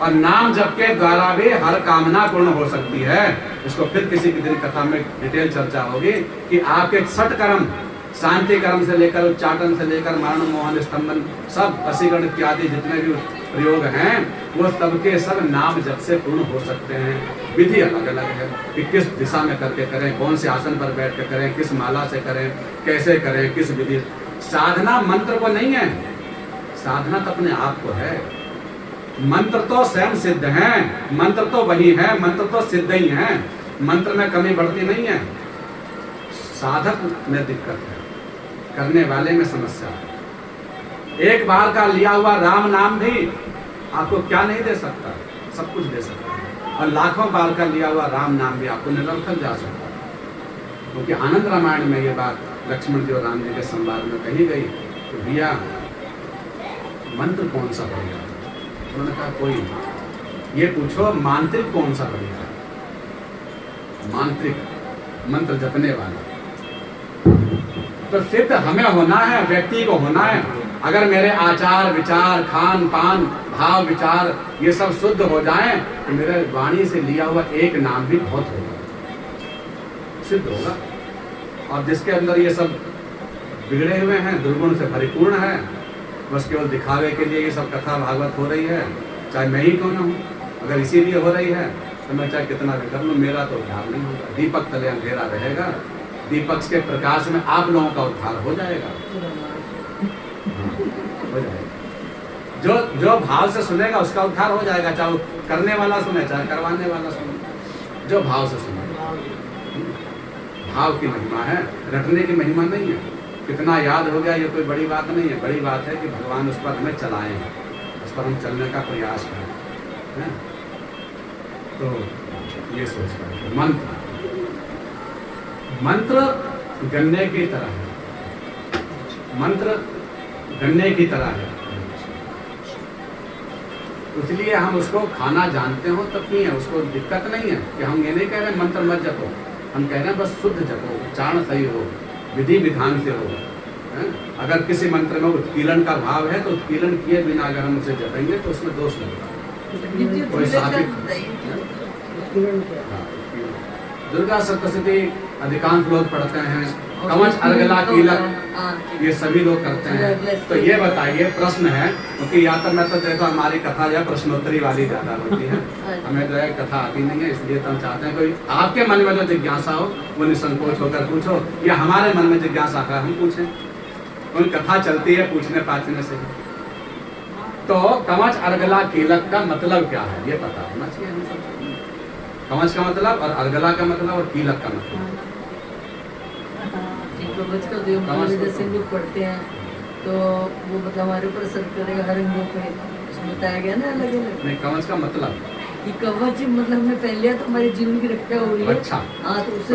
और नाम जप के द्वारा भी हर कामना पूर्ण हो सकती है। इसको फिर किसी की दिन कथा में डिटेल चर्चा होगी कि आपके 6 कर्म, शांति कर्म से लेकर उच्चाटन से लेकर मरण मोहन स्तंभन, सब वशीकरण इत्यादि जितने भी प्रयोग हैं वो सबके सब नाम जप से पूर्ण हो सकते हैं। विधि अलग अलग है कि किस दिशा में करके करें, कौन से आसन पर बैठ कर करें, किस माला से करें, कैसे करें, किस विधि। साधना मंत्र को नहीं है, साधना तो अपने आप को है। मंत्र तो स्वयं सिद्ध है, मंत्र तो वही है, मंत्र तो सिद्ध ही है, मंत्र में कमी बढ़ती नहीं है। साधक में दिक्कत है, करने वाले में समस्या है। एक बार का लिया हुआ राम नाम भी आपको क्या नहीं दे सकता, सब कुछ दे सकता है, और लाखों बार का लिया हुआ राम नाम भी आपको निरर्थक जा सकता है। क्योंकि आनंद रामायण में ये बात लक्ष्मण जी और राम जी के संवाद में कही गई कि भैया मंत्र कौन सा बढ़िया है। उन्होंने कहा कोई नहीं, ये पूछो मांत्रिक कौन सा बढ़िया है, मांत्रिक मंत्र जपने वाला। तो सिद्ध हमें होना है, व्यक्ति को होना है। अगर मेरे आचार विचार, खान पान, भाव विचार ये सब शुद्ध हो जाएं तो मेरे वाणी से लिया हुआ एक नाम भी बहुत होगा, सिद्ध होगा। और जिसके अंदर ये सब बिगड़े हुए हैं, दुर्गुण से परिपूर्ण है, बस केवल दिखावे के लिए ये सब कथा भागवत हो रही है, चाहे मैं ही क्यों ना हूँ, अगर इसीलिए हो रही है तो मैं चाहे कितना भी कर लूँ, मेरा तो उद्धार नहीं होगा। दीपक तले अंधेरा रहेगा, दीपक के प्रकाश में आप लोगों का उद्धार हो जाएगा, हो जाएगा। जो भाव से सुनेगा उसका उद्धार हो जाएगा, चाहे करने वाला सुने चाहे करवाने वाला सुने, जो भाव से सुने। भाव की महिमा है, रटने की महिमा नहीं है। कितना याद हो गया ये कोई बड़ी बात नहीं है, बड़ी बात है कि भगवान उस पर हमें चलाएं, उस पर हम चलने का प्रयास करें। तो ये सोच कर मंत्र गन्ने की तरह है, मंत्र गन्ने की तरह है, इसलिए हम उसको खाना जानते हो तब नहीं है, उसको दिक्कत नहीं है कि हम ये नहीं कह रहे मंत्र मत जपो, हम कह रहे हैं बस शुद्ध जपो, उच्चारण सही हो, विधि विधान से हो। अगर किसी मंत्र में उत्कीलन का भाव है तो उत्कीलन किए बिना अगर हम उसे जपेंगे तो उसमें दोष लगेगा। कोई दुर्गा सप्तशती अधिकांश लोग पढ़ते हैं, कवच अर्गला कीलक ये सभी लोग करते हैं। तो ये बताइए, प्रश्न है, क्योंकि या तो मैं तो देखो हमारी कथा जो है प्रश्नोत्तरी वाली ज्यादा होती है, हमें जो है कथा आती नहीं है, इसलिए तो हम चाहते हैं कोई आपके मन में जो जिज्ञासा हो वो निसंकोच होकर पूछो, या हमारे मन में जिज्ञासा कर हम पूछें, कोई कथा चलती है पूछने पाछने से। तो कवच अर्गला कीलक का मतलब क्या है ये पता होना चाहिए हम सब। कवच का मतलब और अर्गला का मतलब और कीलक का मतलब। कवच का देव जैसे लोग पढ़ते हैं तो वो मतलब हमारे ऊपर असर करेगा हर अंगों पे, इसमें बताया गया ना अलग अलग। नहीं, कवच का मतलब कि कवच मतलब हमने पहन लिया तो हमारे जीवन की रक्षा हो रही है। अच्छा, हाँ तो उससे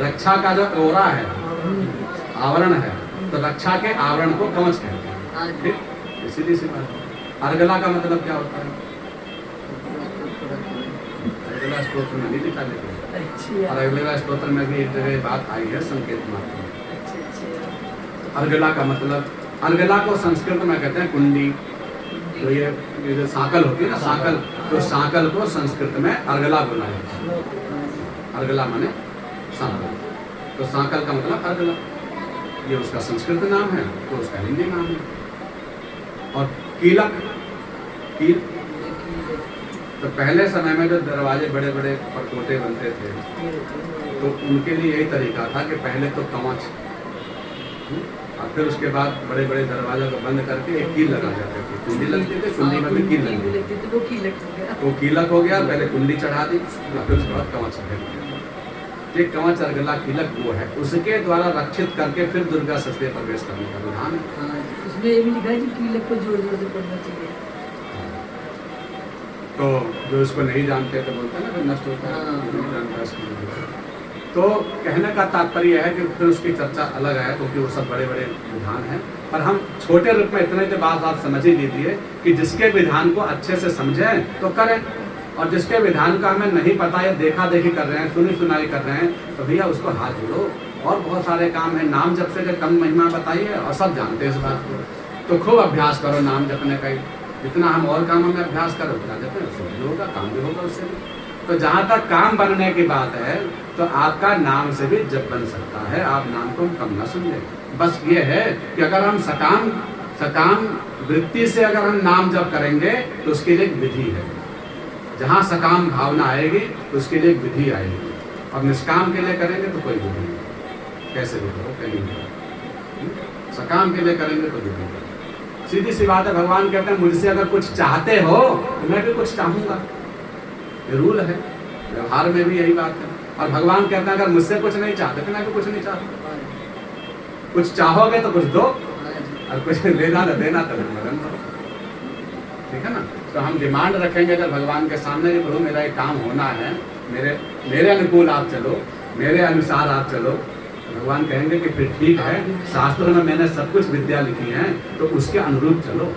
रक्षा का जो ओरा है, आवरण है, तो रक्षा के आवरण को कवच कहते हैं। सीधी सी बात। अर्गला का मतलब क्या होता है? अर्गला स्तोत्र में नहीं लिखा लेकिन, और अर्गला स्तोत्र में भी एक जगह बात आई है संकेत मात्र में। अर्गला का मतलब, अर्गला को संस्कृत में कहते हैं कुंडी। तो ये जो सांकल होती है ना, सांकल, तो सांकल को संस्कृत में अर्गला बोला है। अर्गला माने सांकल, तो सांकल का मतलब अर्गला, ये उसका संस्कृत नाम है, तो उसका हिंदी नाम है। और कीलक, कील तो पहले समय में जो दरवाजे बड़े बड़े परकोटे बनते थे तो उनके लिए यही तरीका था कि पहले तो कवच और फिर उसके बाद बड़े बड़े दरवाजा को बंद करके एक कील लगा जाते थे, कुंडी लगती थी, कुंडी में भी कील लगती थी, वो कीलक हो गया। वो कीलक हो गया, पहले कुंडी चढ़ा दी और फिर उसके बाद कवच चढ़ा दिया। ये कवच अर्गला कीलक वो है, उसके द्वारा रक्षित करके फिर दुर्गा सस्ते प्रवेश करने का विधान है। हाँ, उसमें ये भी लिखा है कि कीलक को जोर जोर से पढ़ना चाहिए। तो जो इसको नहीं जानते तो बोलते हैं ना फिर नष्ट होता है, हाँ। नहीं जानता इसको नहीं जानता। तो कहने का तात्पर्य है कि फिर उसकी चर्चा अलग है, क्योंकि वो सब बड़े बड़े विधान हैं। पर हम छोटे रूप में इतने के बाद आप समझ ही लीजिए कि जिसके विधान को अच्छे से समझें तो करें, और जिसके विधान का हमें नहीं पता या देखा देखी कर रहे हैं, सुनी सुनाई कर रहे हैं, तो भैया उसको हाथ जोड़ो। और बहुत सारे काम है, नाम जप से कम महिमा बताई है और सब जानते हैं इस बात को, तो खूब अभ्यास करो नाम जपने का ही। जितना हम और कामों में अभ्यास करो उतना जपे, उससे भी होगा, काम भी होगा उससे भी। तो जहाँ तक काम बनने की बात है तो आपका नाम से भी जप बन सकता है, आप नाम को कम ना समझे। बस ये है कि अगर हम सकाम वृत्ति से अगर हम नाम जप करेंगे तो उसके लिए एक विधि है। जहाँ सकाम भावना आएगी तो उसके लिए एक विधि आएगी, और निष्काम के लिए करेंगे तो कोई विधि नहीं, कैसे भी करो कहीं भी। सकाम के लिए करेंगे तो विधि नहीं। सीधी सी बात है, भगवान कहते हैं मुझसे अगर कुछ चाहते हो तो मैं भी कुछ चाहूंगा, ये रूल है, व्यवहार में भी यही बात है। और भगवान कहते हैं अगर मुझसे कुछ नहीं चाहते तो मैं भी कुछ नहीं चाहता। कुछ चाहोगे तो कुछ दो, और कुछ लेना तो देना तो मगन दो, ठीक है ना। तो हम डिमांड रखेंगे अगर भगवान के सामने कि प्रभु मेरा एक काम होना है, मेरे अनुकूल आप चलो, मेरे अनुसार आप चलो, भगवान कहेंगे कि फिर ठीक है, शास्त्रों में मैंने सब कुछ विद्या लिखी है तो उसके अनुरूप चलो,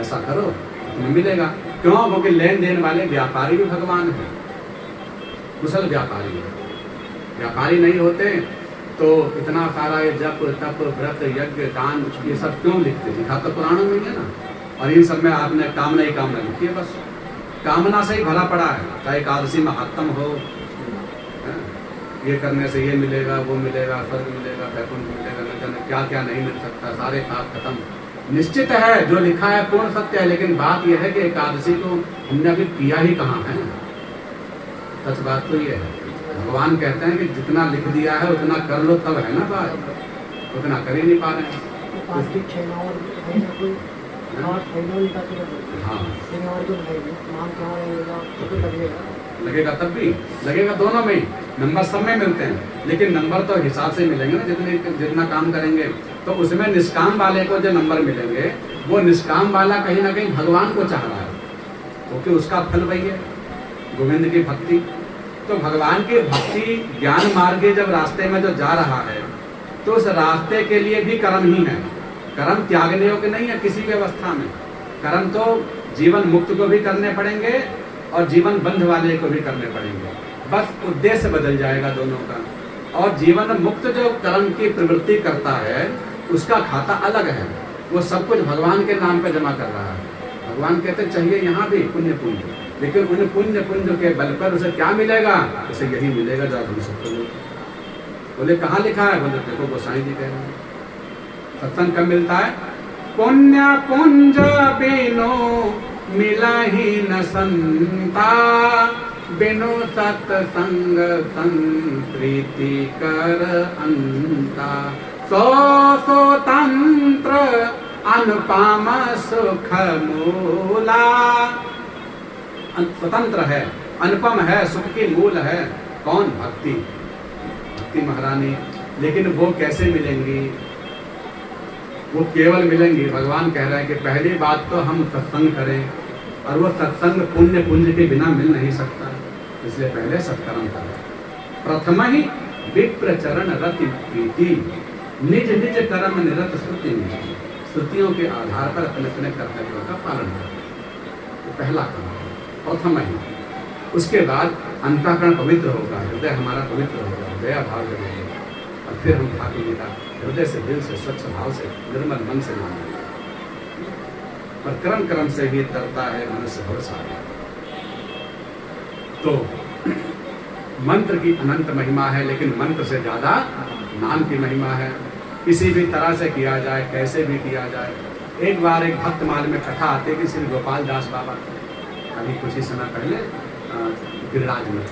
ऐसा करो, तुम्हें मिलेगा। क्यों? क्योंकि लेन देन वाले व्यापारी भी भगवान है, कुशल व्यापारी है। व्यापारी नहीं होते तो इतना सारा ये जप तप व्रत यज्ञ दान ये सब क्यों लिखते? लिखा तो पुराणों में है ना। और इन सब में आपने कामना ही कामना लिखी है, बस कामना से ही भरा पड़ा है। चाहे एकादशी महात्म हो, ये करने से ये मिलेगा, वो मिलेगा, स्वर्ग मिलेगा, वैकुंठ मिलेगा, न जाने क्या क्या नहीं मिल सकता, सारे पाप खत्म। निश्चित है जो लिखा है पूर्ण सत्य है, लेकिन बात यह है कि एकादशी को हमने अभी किया ही कहाँ है। सच बात तो ये है, भगवान कहते हैं कि जितना लिख दिया है उतना कर लो, तब है ना बात, उतना कर ही नहीं पा रहे हैं। लगेगा तब भी लगेगा, दोनों में नंबर सब में मिलते हैं, लेकिन नंबर तो हिसाब से मिलेंगे ना, जितना काम करेंगे। तो उसमें निष्काम वाले को जो नंबर मिलेंगे वो निष्काम वाला कहीं ना कहीं भगवान को चाह रहा है, क्योंकि उसका फल वही है गोविंद की भक्ति। तो भगवान की भक्ति ज्ञान मार्ग जब रास्ते में जो जा रहा है तो उस रास्ते के लिए भी कर्म ही है। कर्म त्यागने योग्य नहीं है किसी भी अवस्था में। कर्म तो जीवन मुक्त को भी करने पड़ेंगे और जीवन बंध वाले को भी करने पड़ेंगे, बस उद्देश्य बदल जाएगा दोनों का। और जीवन मुक्त जो कर्म की प्रवृत्ति करता है उसका खाता अलग है, वो सब कुछ भगवान के नाम पे जमा कर रहा है। भगवान कहते चाहिए यहाँ भी पुण्य पुण्य, लेकिन उन पुण्य पुण्य के बल पर उसे क्या मिलेगा? उसे यही मिलेगा जो हम सबको। बोले कहाँ लिखा है? बोले देखो गोसाई जी कह रहे हैं। सत्संग कब मिलता है? पुण्य पुंज बिनो मिला ही न संता, बिनु सत्संग संप्रीति कर अंता। सो स्वतंत्र अनुपम सुख मूला, स्वतंत्र है, अनुपम है, सुख की मूल है। कौन? भक्ति, भक्ति महारानी। लेकिन वो कैसे मिलेंगी? वो केवल मिलेंगी, भगवान कह रहे हैं कि पहली बात तो हम सत्संग करें, और वो सत्संग पुण्य पुण्य के बिना मिल नहीं सकता, इसलिए पहले सत्कर्म करें। प्रथम ही विप्र चरण रति प्रीति, निज निज कर्म निरत श्रुति में, श्रुतियों के आधार पर अपने अपने कर्तव्यों का पालन करें। तो पहला काम प्रथम ही। उसके बाद अंतःकरण पवित्र होगा, हृदय हमारा पवित्र होगा, दया भाव जगेगा, और फिर हम ठाकुर जी का हृदय से, दिल से, स्वच्छ भाव से, निर्मल मन से नाम लेंगे। पर कर्म कर्म से ही तरता है मनुष्य भरोसा। तो मंत्र की अनंत महिमा है, लेकिन मंत्र से ज्यादा नाम की महिमा है। किसी भी तरह से किया जाए, कैसे भी किया जाए। एक बार एक भक्तमाल में कथा आती कि श्री गोपाल दास बाबा, अभी कुछ ही समय पहले गिरिराज में,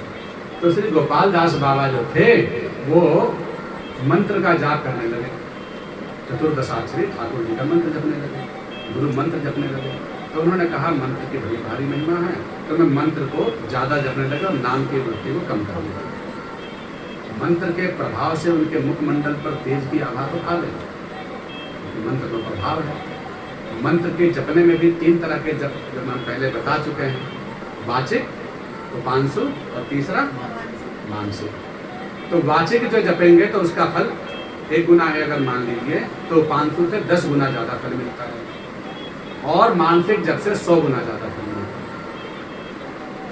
तो श्री गोपाल दास बाबा जो थे वो मंत्र का जाप करने लगे। चतुर्दशाक्षरी ठाकुर जी का मंत्र जपने लगे, गुरु मंत्र जपने लगे। तो उन्होंने कहा मंत्र की बड़ी भारी महिमा है, तो मैं मंत्र को ज़्यादा जपने लगा और नाम की वृत्ति को कम कर दिया। मंत्र के प्रभाव से उनके मुखमंडल पर तेज की आभा तो आ गई, मंत्र का प्रभाव है। मंत्र के जपने में भी 3 तरह के जप जो हम पहले बता चुके हैं, वाचिक, उपांशु और तीसरा मानसिक। तो वाचिक जो जपेंगे तो उसका फल 1 गुना है, अगर मान लीजिए तो उपांशु से 10 गुना ज़्यादा फल मिलता है, और मानसिक जप से 100 गुना ज़्यादा फल मिलता है।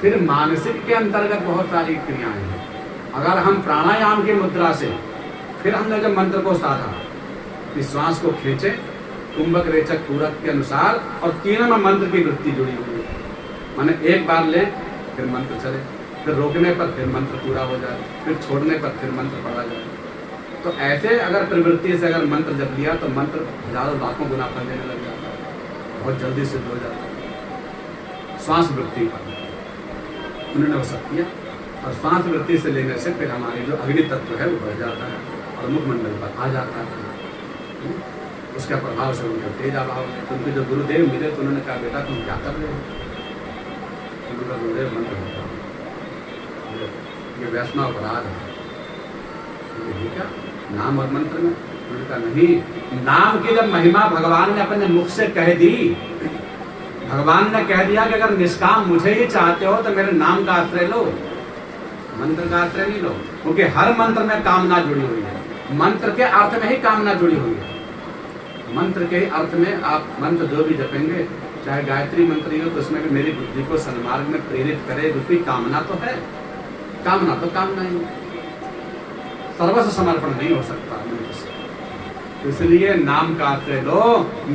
फिर मानसिक के अंतर्गत बहुत सारी क्रियाएं हैं। अगर हम प्राणायाम की मुद्रा से, फिर हमने जब मंत्र को साधा, इस श्वास को खींचे कुंभक रेचक पूरक के अनुसार, और तीनों में मंत्र की वृत्ति जुड़ी हुई है। माने एक बार ले फिर मंत्र चले, फिर रोकने पर फिर मंत्र पूरा हो जाए, फिर छोड़ने पर फिर मंत्र पढ़ा जाए। तो ऐसे अगर प्रवृत्ति से अगर मंत्र जप लिया तो मंत्र हजारों लाखों गुना फल देने लग जाता है, बहुत जल्दी सिद्ध हो जाता है। श्वास वृत्ति पर उन्होंने वो सब किया, और श्वास वृत्ति से लेने से फिर हमारी जो अग्नि तत्व है वो बढ़ जाता है और मुखमंडल पर आ जाता है। उसका प्रभाव से उनका तेज अभाव है। तो उनके जो गुरुदेव मिले तो उन्होंने कहा, बेटा तुम क्या कर रहे हो? उनका गुरुदेव मंत्र होता है, ये वैष्णव अपराध है। ये क्या नाम और मंत्र में? उन्होंने कहा नहीं, नाम की जब महिमा भगवान ने अपने मुख से कह दी, भगवान ने कह दिया कि अगर निष्काम मुझे ही चाहते हो तो मेरे नाम का आश्रय लो, मंत्र का आश्रय नहीं लो। क्योंकि हर मंत्र में कामना जुड़ी हुई है, मंत्र के अर्थ में ही कामना जुड़ी हुई है। मंत्र के अर्थ में आप मंत्र जो भी जपेंगे, चाहे गायत्री मंत्र ही हो, तो उसमें भी मेरी बुद्धि को सन्मार्ग में प्रेरित करे, उसकी कामना तो है। कामना तो कामना ही, सर्वस्व समर्पण नहीं हो सकता मंत्र से। इसलिए नाम का आश्रय लो,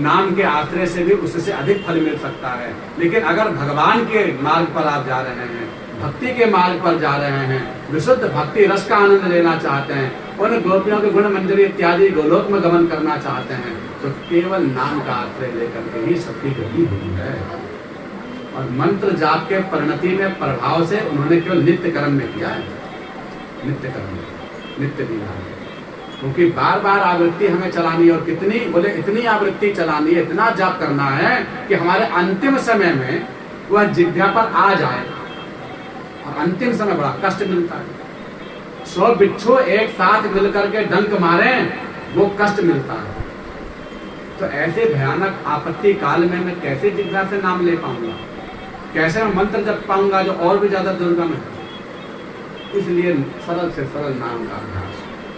नाम के आश्रय से भी उससे अधिक फल मिल सकता है। लेकिन अगर भगवान के मार्ग पर आप जा रहे हैं, भक्ति के मार्ग पर जा रहे हैं, विशुद्ध भक्ति रस का आनंद लेना चाहते हैं, उन गोपियों के गुण मंजरी इत्यादि गोलोक में गमन करना चाहते हैं, तो केवल नाम का आश्रय लेकर के ही सबकी गति हुई है। और मंत्र जाप के परिणति में प्रभाव से उन्होंने केवल नित्य कर्म में किया है, नित्य कर्म में, नित्य लीला है। क्योंकि बार बार आवृत्ति हमें चलानी है, और कितनी बोले इतनी आवृत्ति चलानी है, इतना जाप करना है कि हमारे अंतिम समय में वह जिह्वा पर आ जाए। और अंतिम समय बड़ा कष्ट मिलता है। 100 बिच्छू एक साथ मिलकर के डंक मारे, वो कष्ट मिलता है। तो ऐसे भयानक आपत्ति काल में मैं कैसे जिह्वा से नाम ले पाऊंगा, कैसे मैं मंत्र जप पाऊंगा जो और भी ज्यादा दुर्गम है। इसलिए सरल से सरल नाम का अभ्यास।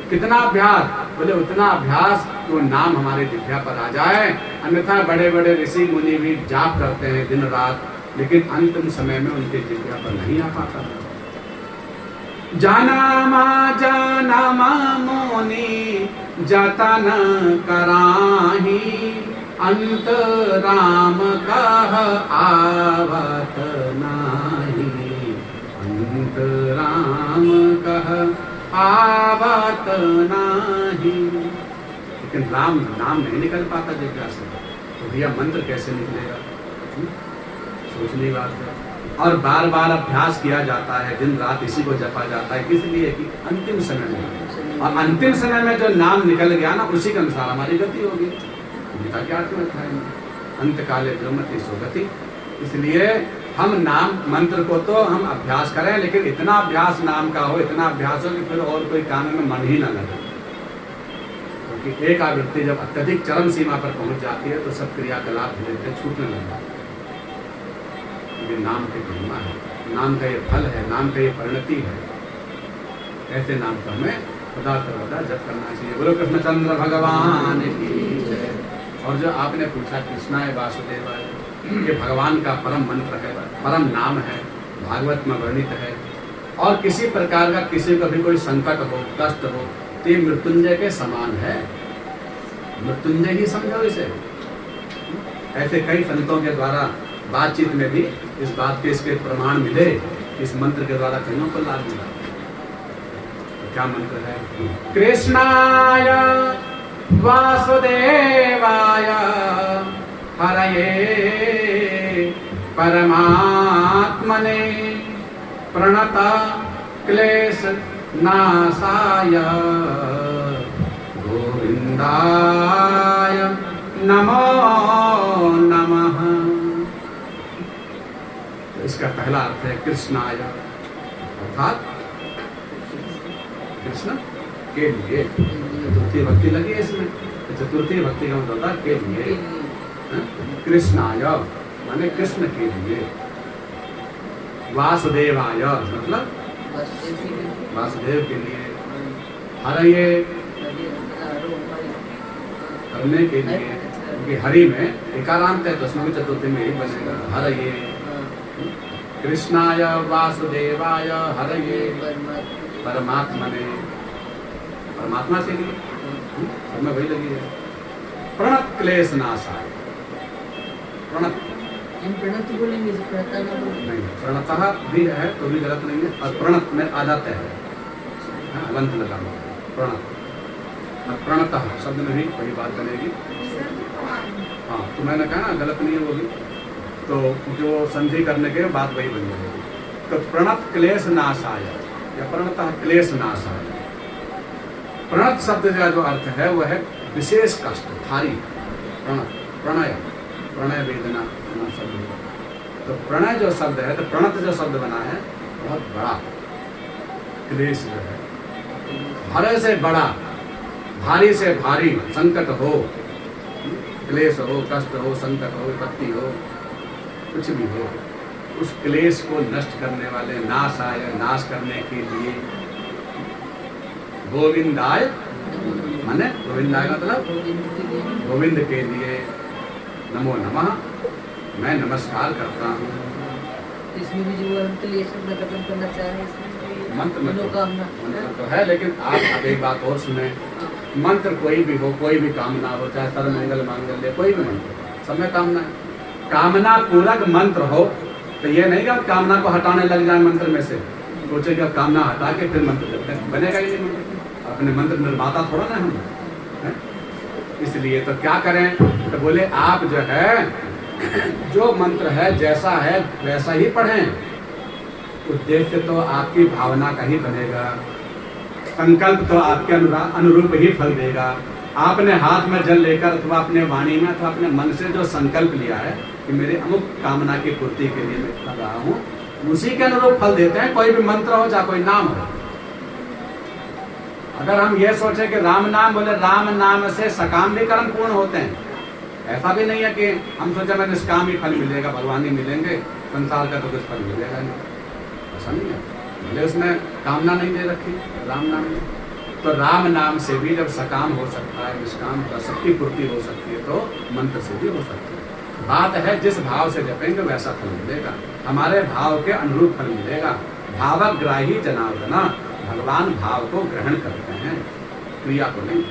कितना अभ्यास? बोले उतना अभ्यास तो नाम हमारे जिह्वा पर आ जाए। अन्यथा बड़े बड़े ऋषि मुनि भी जाप करते हैं दिन रात, लेकिन अंतिम समय में उनके जिह्वा पर नहीं आ पाता। जानामा मोनी जतन कराही, अंत राम कह आवत नाही, अंत राम कह आवत नाही। लेकिन राम नाम नहीं निकल पाता जिह्वा से, तो भैया मंत्र कैसे निकलेगा? सोचने की बात है। और बार बार अभ्यास किया जाता है, दिन रात इसी को जपा जाता है, इसलिए कि अंतिम समय में, और अंतिम समय में जो नाम निकल गया ना, उसी के अनुसार हमारी गति होगी। गीता के 8वें अध्याय में अंत काले ब्रह्मति सोगति। इसलिए हम नाम मंत्र को तो हम अभ्यास करें, लेकिन इतना अभ्यास नाम का हो, इतना अभ्यास हो कि फिर और कोई काम में मन ही न लगे। क्योंकि एक आवृत्ति जब अत्यधिक चरम सीमा पर पहुंच जाती है तो सब क्रियाकलाप धीरे धीरे छूटने लगता है। ये नाम की महिमा है, नाम का ये फल है, नाम का ये परिणति है। ऐसे नाम का हमें सदा सर्वदा जप करना चाहिए। बोलो कृष्णचंद्र भगवान की जय। और जो आपने पूछा कृष्णाय वासुदेवाय, ये भगवान का परम मंत्र है, परम नाम है, भागवत में वर्णित है। और किसी प्रकार का किसी को भी कोई संकट हो, कष्ट हो, तो ये मृत्युंजय के समान है। मृत्युंजय ही समझो इसे। ऐसे कई संतों के द्वारा बातचीत में भी इस बात के इसके प्रमाण मिले, इस मंत्र के द्वारा कईयों को लाभ मिला। तो क्या मंत्र है? कृष्णाय वासुदेवाय हरये परमात्मने प्रणत क्लेश नाशाय गोविंदाय गोविंदाय नमो नमः। तो इसका पहला अर्थ है कृष्णाय, अर्थात कृष्ण के लिए। चतुर्थी भक्ति लगी है इसमें, तो चतुर्थी भक्ति का मतलब होता के लिए। कृष्णाय माने कृष्ण के लिए। वासुदेवाय मतलब वासुदेव के लिए। हरये करने के लिए, क्योंकि हरि में एकारांत है तो उसमें भी चतुर्थी में ही बनेगा। हरये कृष्णाय वासुदेवाय हरये परमात्मने, परमात्मा के लिए सब में वही लगी है। प्रणत क्लेश नाशाय, प्रणत प्रणत बोलेंगे, नहीं, प्रणतः भी है तो भी गलत नहीं है, और प्रणत में आ जाता है, अलंत लगा हुआ है प्रणत। और प्रणतः शब्द में भी वही बात बनेगी। हाँ, तो मैंने कहा ना गलत नहीं है वो भी, तो क्योंकि वो संधि करने के बाद वही बन जाएगी। तो प्रणत क्लेश नाशाय या प्रणतः क्लेश नाशाय। प्रणत शब्द का जो अर्थ है वह है विशेष कष्ट, भारी। प्रणत, प्रणय, प्रणय वेदना शब्द है। तो प्रणय जो शब्द है, तो प्रणत जो शब्द बना है बहुत बड़ा। क्लेश जो है हरे से बड़ा, भारी से भारी, संकट हो, क्लेश हो, कष्ट हो, संकट हो, विपत्ति हो, कुछ भी हो, उस क्लेश को नष्ट करने वाले, नाशाय नाश करने के लिए। गोविंदाय माने गोविंदाय मतलब गोविंद के लिए। नमो नमः, मैं नमस्कार करता हूँ। इसमें भी जो अंत लिए शब्द खत्म करना चाह रहे हैं, मंत्र मनोकामना तो है, लेकिन आप एक बात और सुने। मंत्र कोई भी हो, कोई भी कामना हो, चाहे सर्वमंगल मांगल्य, कोई भी मंत्र, सब में कामना है। कामना पूरक मंत्र हो तो ये नहीं कि आप कामना को हटाने लग जाए मंत्र में से, सोचे कि अब कामना हटा के फिर मंत्र करते हैं, बनेगा ही नहीं मंत्र। अपने मंत्र निर्माता थोड़ा ना हम है? इसलिए तो क्या करें, तो बोले आप जो है जो मंत्र है जैसा है वैसा ही पढ़ें। उद्देश्य तो आपकी भावना का ही बनेगा, संकल्प तो आपके अनुरूप ही फल देगा। आपने हाथ में जल लेकर अथवा अपने वाणी में अथवा अपने मन से जो संकल्प लिया है कि मेरे अमुक कामना की पूर्ति के लिए मैं कर रहा हूँ, उसी के अनुरूप फल देते हैं, कोई भी मंत्र हो चाहे कोई नाम हो। अगर हम ये सोचे कि राम नाम बोले, राम नाम से सकाम भी कर्म पूर्ण होते हैं, ऐसा भी नहीं है कि हम सोचे मैं निष्काम ही फल मिलेगा, भगवान ही मिलेंगे, संसार का तो कुछ फल मिलेगा नहीं, ऐसा नहीं है। भले उसमें कामना नहीं दे रखी राम नाम में, तो राम नाम से भी जब सकाम हो सकता है, निष्काम का सबकी पूर्ति हो सकती है, तो मंत्र से भी हो सकती है। बात है जिस भाव से जपेंगे वैसा फल मिलेगा, हमारे भाव के अनुरूप फल मिलेगा। भावग्राही जनार्दना, भगवान भाव को ग्रहण करते हैं, क्रिया को नहीं।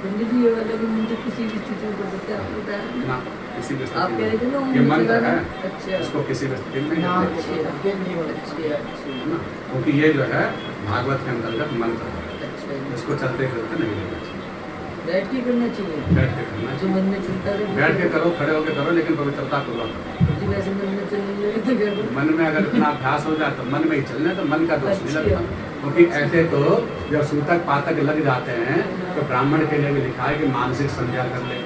पंडित जी ये वाला भी मुझे किसी भी स्थिति में कर सकते हैं, आप बता रहे हैं ना किसी भी आप कह रहे थे ना स्थिति में ये मंत्र है, अच्छा इसको किसी भी स्थिति में नहीं नाम करते। अच्छे ना, क्योंकि ये जो है भागवत के अंतर्गत मंत्र है, अच्छा इसको चलते फिरते नहीं लेना चाहिए, बैठ के करना चाहिए, बैठ के करना जो चाहिए। मन में चलता रहे बैठ के करो, खड़े होकर करो, लेकिन पवित्रता पूर्वक करो। जी वैसे मन में चलने लगे तो क्या करूं? मन में अगर इतना अभ्यास हो जाए तो मन में ही चलने, तो मन का दोष नहीं लगता। क्योंकि ऐसे तो जब सूतक पातक लग जाते हैं तो ब्राह्मण के लिए भी लिखा है कि मानसिक संध्या कर ले,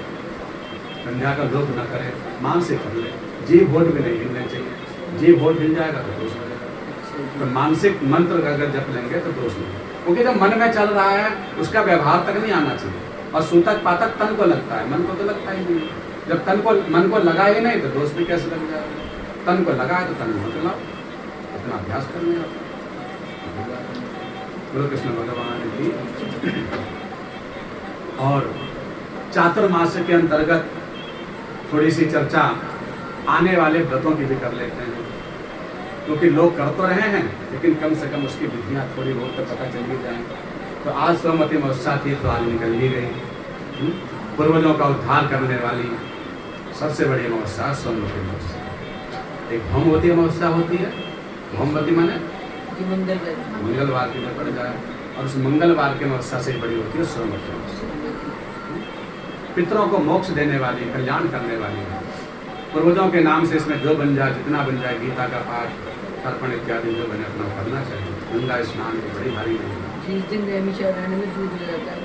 संध्या का लोभ न करे, मानसिक कर ले, जीव होठ भी नहीं हिलने चाहिए, जीव होठ हिल जाएगा तो दोष लगेगा। तो मानसिक मंत्र अगर जप लेंगे तो दोष नहीं, क्योंकि जब मन में चल रहा है उसका व्यवहार तक नहीं आना चाहिए। और सूतक पातक तन को लगता है, मन को तो लगता ही नहीं। जब तन को मन को लगा ही नहीं तो दोष भी कैसे लग जाएगा। तन को लगा है तो तन में चलाओ, इतना अभ्यास करने का। गुरु कृष्ण भगवान की। और चातुर्मास के अंतर्गत थोड़ी सी चर्चा आने वाले व्रतों की भी कर लेते हैं, क्योंकि लोग कर तो रहे हैं लेकिन कम से कम उसकी विधियाँ थोड़ी बहुत तो पता चल ही जाए। तो आज सोमवती अमावस्या थी तो आज निकल ही गई। पूर्वजों का उद्धार करने वाली सबसे बड़ी अमावस्या सोमवती अमावस्या। एक भौमवती अमावस्या होती है, भौमवती माने मंगलवार की जब पड़ जाए, और उस मंगलवार की अमावस्या से बड़ी होती है सोमवती अमावस्या। पितरों को मोक्ष देने वाली, कल्याण करने वाली है। पूर्वजों के नाम से इसमें जो बन जाए, जितना बन जाए, गीता का पाठ, तर्पण इत्यादि जो बने अपना करना चाहिए। गंगा स्नान की बड़ी भारी नहीं है। जिस दिन नैमिषारण्य में दूध ले जाता है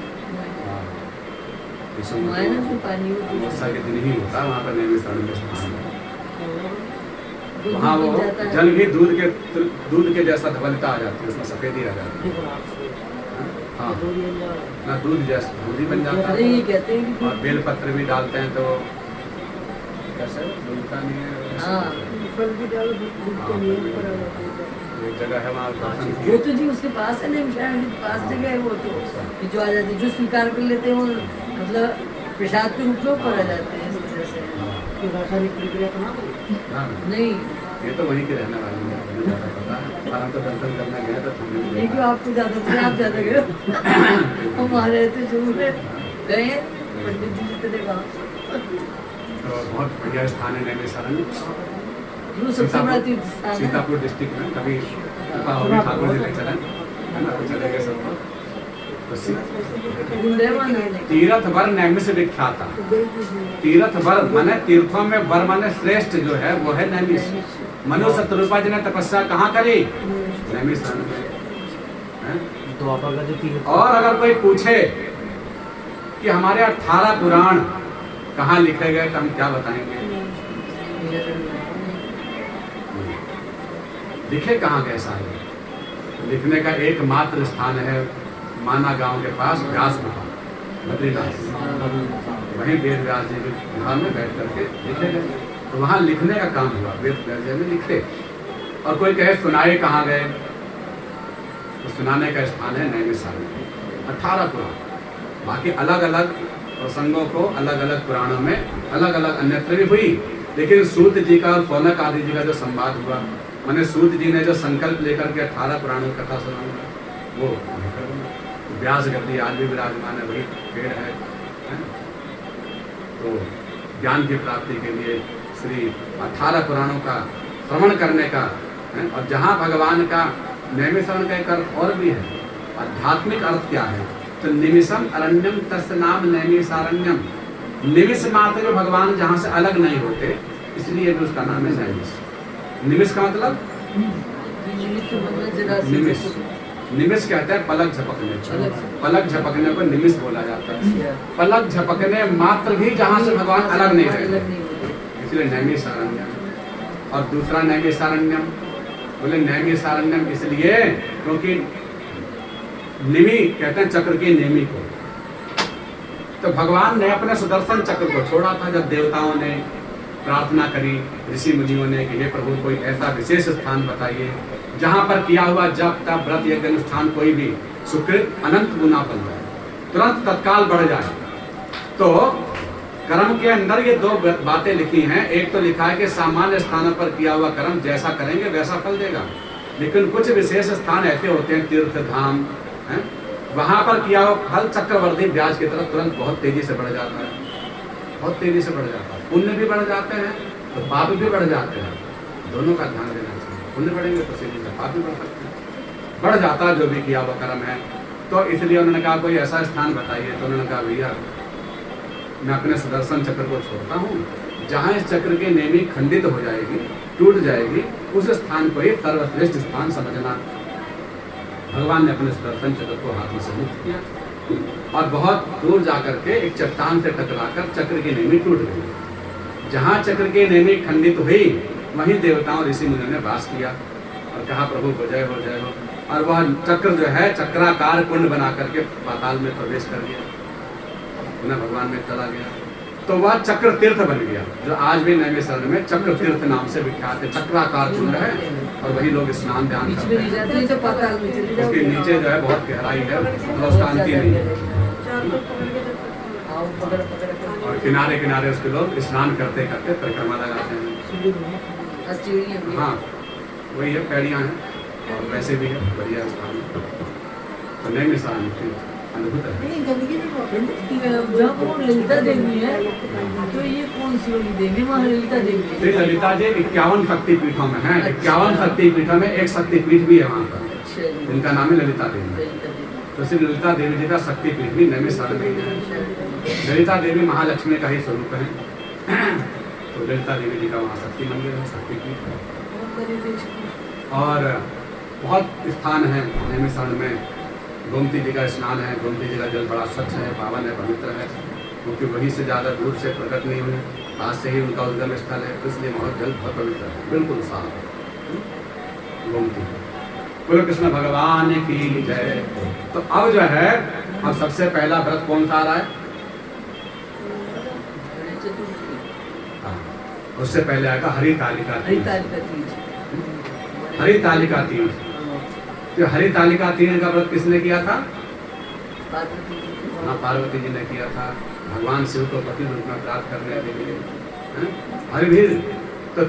वहाँ है ना जो पानी वो अमावस्या के दिन ही होता है वहाँ पर नैमिषारण्य में स्नान। दूध वहाँ वो बन जाता है। जल भी दूध के जैसा धवलता आ जाती है, उसमें सफेदी आ जाती है। हाँ, ना दूध जैसा दूध ही बन जाता अरे है। ये कहते हैं कि और बेलपत्र भी डालते हैं तो कैसे डूबता नहीं है। हाँ फल भी डालो दूध के लिए पर आ जाता है। एक जगह है वहाँ दर्शन वो किए। तो जी उसके पास है नैमिषारण्य के पास जगह है वो तो कि जो आ जाती है, जो स्वीकार कर लेते हैं वो मतलब प्रसाद के रूप में ऊपर आ जाते हैं इस वजह से। कि रासायनिक प्रक्रिया तो ना करो। हाँ, नहीं ये तो वहीं के रहने वाले हैं, हमें ज़्यादा पता है। पर हम तो दर्शन करने गए तो हमने नहीं क्यों आपको ज्यादा पता, आप ज्यादा गए हमारे ऐसे शुरू में गए पंडित जी जितने कहा तो बहुत बढ़िया स्थान है नैमिषारण्य। वो सबसे बड़ा तीर्थ स्थान है। सीतापुर डिस्ट्रिक्ट में कभी कृपा होगी ठाकुर जी ले चलें, है ना, तो चलेंगे सब लोग। तो गुंडेवान है लेकिन। तीर्थ वर नैमिष विख्याता। तीर्थ वर माने तीर्थों में वर माने श्रेष्ठ जो है वो है नैमिष। मनु शत्रुपा जी ने तपस्या कहाँ करी? नैमिषारण्य में, हैं? द्वापर का जो तीर्थ और अगर कोई पूछे कि हमारे 18 पुराण कहाँ लिखे गए तो हम क्या बताएंगे? लिखे कहाँ गए सारे? लिखने का एकमात्र स्थान है माना गांव के पास व्यास गुफा, बद्रीनाथ। वहीं वेद व्यास जी के गुफा में बैठ करके लिखे गए। तो वहाँ लिखने का काम हुआ, वेद व्यास जी ने लिखे। और कोई कहे सुनाए कहाँ गए, तो सुनाने का स्थान है नैमिषारण्य। 18 पुराण, बाकी अलग अलग प्रसंगों को अलग अलग पुराणों में अलग अलग अन्यत्र भी हुई। लेकिन सूत जी का और सौनक आदि जी का जो संवाद हुआ, मैंने सूत जी ने जो संकल्प लेकर के 18 पुराणों की कथा सुनाऊंगा, वो व्यास गद्दी आज भी विराजमान है, वही पेड़ है। तो ज्ञान की प्राप्ति के लिए श्री 18 पुराणों का श्रवण करने का है। और जहाँ भगवान का नैमिषारण्य का एक अर्थ और भी है, आध्यात्मिक अर्थ क्या है? तो निमिषम अरण्यम तस्य नाम नैमिषारण्यम। निमिष मात्र जो भगवान जहाँ से अलग नहीं होते, इसलिए भी उसका नाम है नैमिष। निमिष का मतलब निमिष, निमिष कहते हैं पलक झपकने। पलक झपकने को निमिष बोला जाता है। पलक झपकने मात्र भी जहाँ से भगवान अलग नहीं रहते, इसलिए नैमिषारण्यम। और दूसरा नैमिषारण्यम बोले नैमिषारण्यम इसलिए क्योंकि निमि कहते हैं चक्र की नेमी को। तो भगवान ने अपने सुदर्शन चक्र को छोड़ा था जब देवताओं ने प्रार्थना करी, ऋषि मुनियों ने कि हे प्रभु कोई ऐसा विशेष स्थान बताइए जहाँ पर किया हुआ जप तप व्रत यज्ञ अनुष्ठान कोई भी सुकृत अनंत गुना बन जाए, तुरंत तत्काल बढ़ जाए। तो कर्म के अंदर ये दो बातें लिखी हैं। एक तो लिखा है कि सामान्य स्थानों पर किया हुआ कर्म जैसा करेंगे वैसा फल देगा, लेकिन कुछ विशेष स्थान ऐसे होते हैं तीर्थ धाम है, वहां पर किया हुआ फल चक्रवर्ती ब्याज की तरफ तुरंत बहुत तेजी से बढ़ जाता है, बहुत तेजी से बढ़ जाता है। पुण्य भी बढ़ जाते हैं तो पाप भी बढ़ जाते हैं, दोनों का ध्यान देना चाहिए। पुण्य बढ़ेंगे तो सीधी से पाप भी बढ़ सकते हैं, बढ़ जाता है जो भी किया हुआ कर्म है। तो इसलिए उन्होंने कहा कोई ऐसा स्थान बताइए। तो उन्होंने कहा भैया मैं अपने सुदर्शन चक्र को छोड़ता हूँ, जहाँ इस चक्र की नेमी खंडित हो जाएगी, टूट जाएगी, उस स्थान को ही सर्वश्रेष्ठ स्थान समझना। भगवान ने अपने सुदर्शन चक्र को हाथ में से मुक्त किया और बहुत दूर जाकर के एक चट्टान से टकराकर चक्र की नेमी टूट गई। जहाँ चक्र की नेमी खंडित हुई वहीं देवताओं ऋषि मुनियों ने वास किया और कहा प्रभु को जय हो जय हो। और वह चक्र जो है चक्राकार कुंड बना करके पाताल में प्रवेश कर गया, पुनः भगवान में चला गया। तो वह चक्र तीर्थ बन गया, जो आज भी नैमिषारण्य में चक्र तीर्थ नाम से विख्यात है। चक्राकार कुंड है और वही लोग स्नान ध्यान करते हैं। उसके नीचे जो है बहुत गहराई है, मतलब उसका अंत ही नहीं है। और किनारे किनारे उसके लोग स्नान करते करते परिक्रमा लगाते हैं। हाँ वही है, पैड़ियाँ हैं और वैसे भी है, बढ़िया स्थान है। तो नैमिषारण्य अद्भुत है। जहाँ वो ललिता देवी है तो ये कौन सी वाली देवी? वहाँ ललिता देवी श्री ललिता जी 51 शक्तिपीठों में है। 51 शक्तिपीठों में एक शक्तिपीठ भी है वहाँ पर, जिनका नाम है ललिता देवी। तो श्री ललिता देवी जी का शक्तिपीठ भी नैमिषारण्य में है। ललिता देवी महालक्ष्मी का ही स्वरूप है। तो ललिता देवी जी का वहाँ शक्ति मंदिर है, शक्तिपीठ है। और बहुत स्थान है नैमिषारण्य में। गोमती जी का स्नान है, गोमती जी का जल बड़ा स्वच्छ है, पावन है, पवित्र है। क्योंकि वहीं से ज़्यादा दूर से प्रकट नहीं हुए, पास से ही उनका उद्गम स्थल है, इसलिए बहुत जल बहुत पवित्र है, बिल्कुल साफ गोमती। बोलो कृष्ण भगवान की जय। तो अब जो है, अब सबसे पहला व्रत कौन सा आ रहा है? गणेश चतुर्थी, हाँ, उससे पहले आएगा हरितालिका तीज। हरितालिका तीज, हरितालिका तीज, तो हरितालिका तीज का व्रत किसने किया था? पार्वती जी को। हाँ, पार्वती जी ने किया था, भगवान शिव को पति रूप में प्राप्त करने के लिए। हरिवीर, तो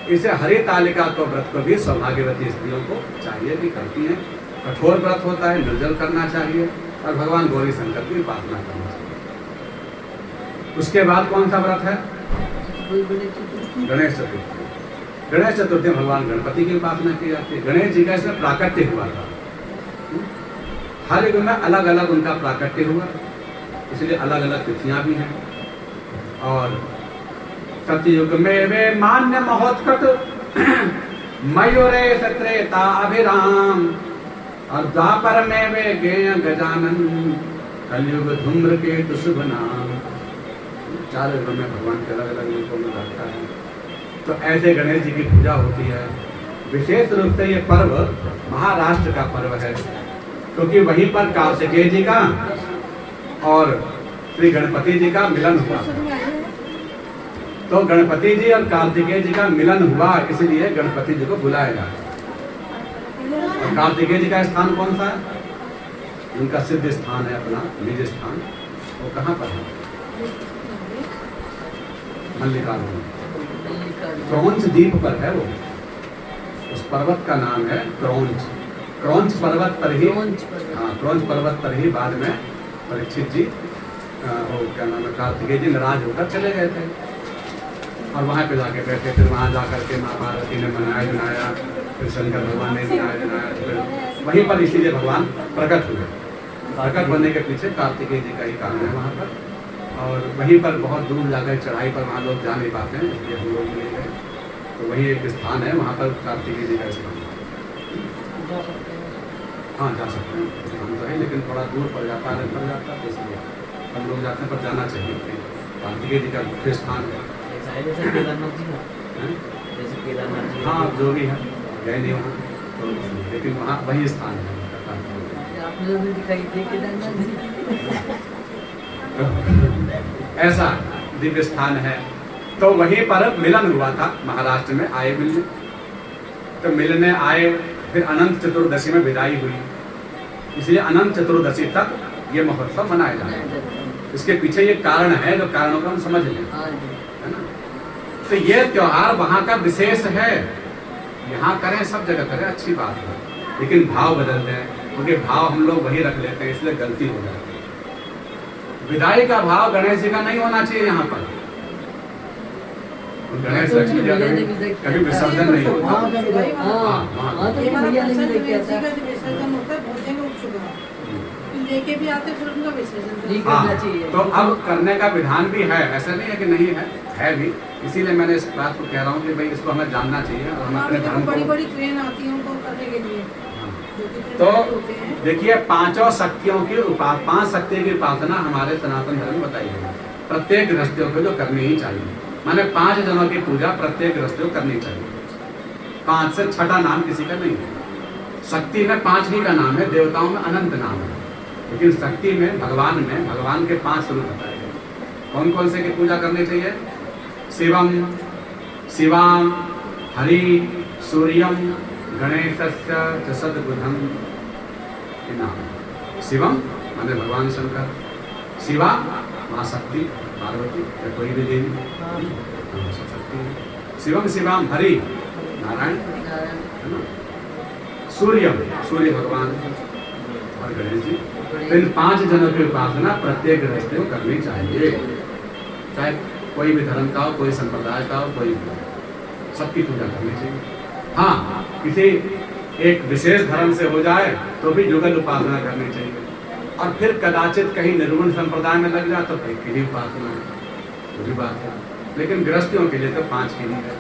इसे हरितालिका तो व्रत को भी सौभाग्यवती स्त्रियों को चाहिए, भी करती हैं। कठोर व्रत होता है, निर्जल करना चाहिए और भगवान गौरी शंकर की उपासना करना चाहिए। उसके बाद कौन सा व्रत है? गणेश चतुर्थी, गणेश चतुर्थी। गणेश चतुर्थी में भगवान गणपति की उपासना की जाती है। गणेश जी का इसमें प्राकट्य हुआ था, हर युग में अलग अलग उनका प्राकट्य हुआ, इसलिए अलग अलग तिथियां भी हैं। और सतयुग में वे मान्य महोत्कट मयूरे सत्रेता अभिराम, और द्वापर में वे गेय गजानन, कलयुग धूम्र के शुभ नाम। चार युगों में भगवान के अलग अलग रूपों में रहता है। तो ऐसे गणेश जी की पूजा होती है। विशेष रूप से ये पर्व महाराष्ट्र का पर्व है, क्योंकि वहीं पर कार्तिकेय जी का और श्री गणपति जी का मिलन हुआ। तो गणपति जी और कार्तिकेय जी का मिलन हुआ, इसलिए गणपति जी को बुलाया जाता है। और कार्तिकेय जी का स्थान कौन सा है? उनका सिद्ध स्थान है, अपना निज स्थान। वो कहाँ पर है? मल्लिकार्जुन, क्रौंच द्वीप पर है वो। उस पर्वत का नाम है क्रौंच। क्रौंच पर्वत पर ही, हाँ, क्रौंच पर्वत पर ही बाद में परीक्षित जी, वो क्या नाम है, कार्तिकेय जी नाराज होकर चले गए थे और वहाँ पे जाके बैठे। फिर वहाँ जाकर के माँ पार्वती ने बनाया, फिर शंकर भगवान ने बनाया, फिर वहीं पर इसीलिए भगवान प्रकट हुए। प्रकट होने के पीछे कार्तिकेय जी का ही काम है वहाँ पर। और वहीं पर बहुत दूर जाकर चढ़ाई पर वहाँ लोग जा नहीं पाते हैं, इसलिए हम लोग नहीं गए। तो वही एक स्थान है, वहाँ पर कार्तिकेय जी का स्थान। हाँ, जा सकते हैं, हम तो है, लेकिन थोड़ा दूर पड़ जाता है, पड़ जाता है, इसलिए हम लोग जाते हैं, पर जाना चाहिए। कार्तिकेय जी का मुख्य स्थान है। जैसे केदारनाथ जी ना, हैं? जैसे केदारनाथ जी। हाँ, जो भी है, गए नहीं हो तो, लेकिन वहाँ वही स्थान है उनका, कार्तिकेय। आप लोग भी दिखाई दे केदारनाथ जी। ऐसा दिव्य स्थान है। तो वहीं पर मिलन हुआ था, महाराष्ट्र में आए मिलने। तो मिलने आए, फिर अनंत चतुर्दशी में विदाई हुई, इसलिए अनंत चतुर्दशी तक ये महोत्सव मनाया जाता है। इसके पीछे ये कारण है, जो कारणों को हम समझ लें, है ना। तो ये त्योहार वहाँ का विशेष है, यहाँ करें, सब जगह करें, अच्छी बात है, लेकिन भाव बदलते हैं, क्योंकि भाव हम लोग वही रख लेते हैं, इसलिए गलती हो जाती है। विदाई का भाव गणेश जी का नहीं होना चाहिए यहाँ पर। गणेश लक्ष्मी जी कभी विसर्जन नहीं होता। लेके भी आते फिर उनका विसर्जन हाँ, तो अब करने का विधान भी है, ऐसा नहीं है कि नहीं है भी। इसीलिए मैंने इस बात को कह रहा हूँ कि भाई इसको हमें जानना चाहिए और हम अपने धर्म बड़ी को। बड़ी ट्रेन आती है उनको करने के लिए। तो देखिए, पांचों शक्तियों की पांच शक्तियों की उपासना हमारे सनातन धर्म में बताई गई है। प्रत्येक गृहस्थियों को जो करनी ही चाहिए, माने 5 जनों की पूजा प्रत्येक गृहस्थियों को करनी चाहिए। 5 से छठा नाम किसी का नहीं है। शक्ति में 5 ही का नाम है, देवताओं में अनंत नाम है, लेकिन शक्ति में भगवान के 5 स्वरूप बताए गए। कौन कौन से की पूजा करनी चाहिए? शिवम, शिवाम, हरि, सूर्यम, गणेशस्य च सद्बुधम। शिवम माने भगवान शंकर, शिवा माँ शक्ति पार्वती या कोई भी देवी शक्ति। शिवम शिवाम हरि नारायण, है ना। सूर्यम सूर्य भगवान और गणेश जी। इन 5 जनों की उपासना प्रत्येक गृहस्थी को करनी चाहिए, चाहे कोई भी धर्म का हो, कोई संप्रदाय का हो, कोई सबकी पूजा करनी चाहिए। हाँ, किसी एक विशेष धर्म से हो जाए तो भी युगल उपासना करनी चाहिए, और फिर कदाचित कहीं निर्गुण संप्रदाय में लग जाए तो फिर की भी उपासना है, वो भी बात है। लेकिन गृहस्थियों के लिए तो 5 की नहीं है,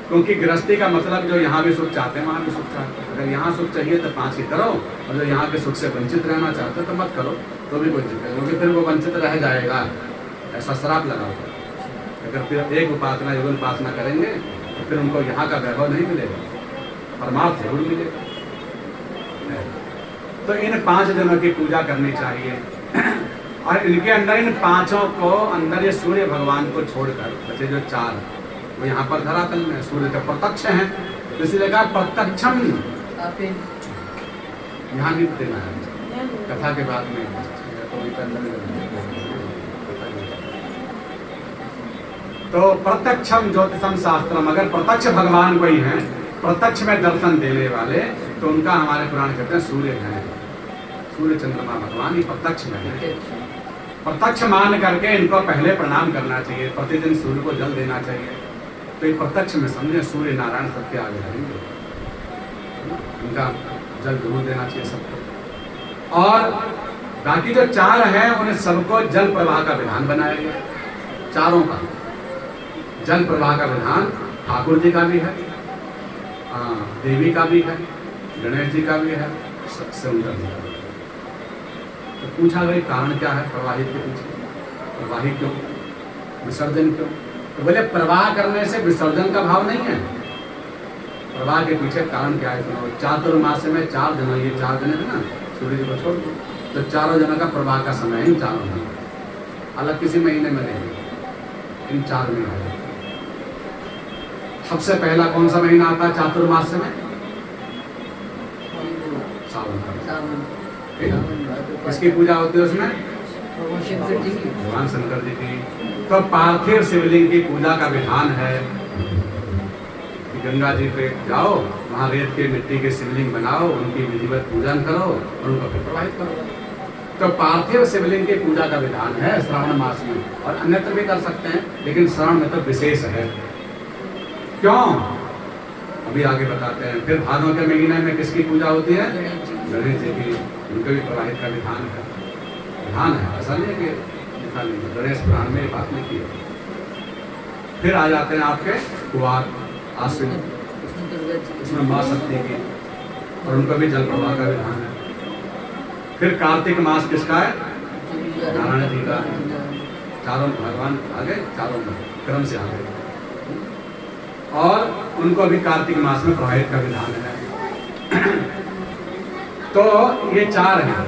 क्योंकि गृहस्थी का मतलब जो यहाँ भी सुख चाहते हैं वहाँ भी सुख चाहते हैं। अगर यहाँ सुख चाहिए तो 5 ही करो, और जो यहाँ के सुख से वंचित रहना चाहते हो तो मत करो, तो भी कोई दिक्कत नहीं, क्योंकि फिर वो वंचित रह जाएगा। ऐसा श्राप लगा हुआ है। अगर फिर एक उपासना युगल उपासना करेंगे तो फिर उनको यहाँ का वैभव नहीं मिलेगा, परमार्थ जरूर मिलेगा। तो इन 5 दिनों की पूजा करनी चाहिए और इनके अंदर इन 5 को अंदर ये सूर्य भगवान को छोड़कर बचे जो 4 वो यहाँ पर धरातल में सूर्य का प्रत्यक्ष है, इसलिए कहा प्रत्यक्षम। यहाँ भी देना है कथा के बाद में तो प्रत्यक्षम ज्योतिषम शास्त्रम। अगर प्रत्यक्ष भगवान कोई है, प्रत्यक्ष में दर्शन देने वाले, तो उनका हमारे पुराण कहते हैं सूर्य है, सूर्य चंद्रमा भगवान ये प्रत्यक्ष में है। प्रत्यक्ष मान करके इनको पहले प्रणाम करना चाहिए, प्रतिदिन सूर्य को जल देना चाहिए। तो ये प्रत्यक्ष में समझे सूर्य नारायण सबके आगे रहेंगे, उनका जल जरूर देना चाहिए सबको। और बाकी जो 4 हैं उन्हें सबको जल प्रवाह का विधान बनाया गया। 4 का जल प्रवाह का विधान ठाकुर जी का भी है, देवी का भी है, गणेश जी का भी है, सुंदर जी का भी है। तो पूछा गया कारण क्या है प्रवाहित के पीछे, प्रवाहित क्यों, विसर्जन क्यों? तो बोले प्रवाह करने से विसर्जन का भाव नहीं है, प्रवाह के पीछे कारण क्या है? चातुर्मास में 4 दिन, ये 4 दिन है ना, सूर्य जी को छोड़ दो तो 4 दिनों का प्रवाह का समय है, इन 4 दिन अलग किसी महीने में नहीं, इन 4 में है। सबसे पहला कौन सा महीना आता है चातुर्मास में? सावन का। किसकी पूजा होती है उसमें? भगवान शंकर जी की। तो पार्थिव शिवलिंग की पूजा का विधान है कि गंगा जी पे जाओ, वहां रेत के मिट्टी के शिवलिंग बनाओ, उनकी विधिवत पूजन करो और उनको फिर प्रवाहित करो। तो पार्थिव शिवलिंग की पूजा का विधान है श्रावण मास में, और अन्यत्र भी कर सकते हैं, लेकिन श्रावण में तो विशेष है। क्यों? अभी आगे बताते हैं। फिर भादों के महीने में किसकी पूजा होती है? गणेश जी की, उनके भी प्रवाहित का विधान है, विधान है, ऐसा नहीं है कि लिखा नहीं, गणेश पुराण में ये बात लिखी है। फिर आ जाते हैं आपके कुवार आश्विन, उसमें माँ शक्ति की, और उनका भी जल प्रवाह का विधान है। फिर कार्तिक मास किसका है? नारायण जी का। 4 भगवान आगे, 4 क्रम से आगे, और उनको भी कार्तिक मास में प्रवाहित का विधान है। तो ये 4 हैं।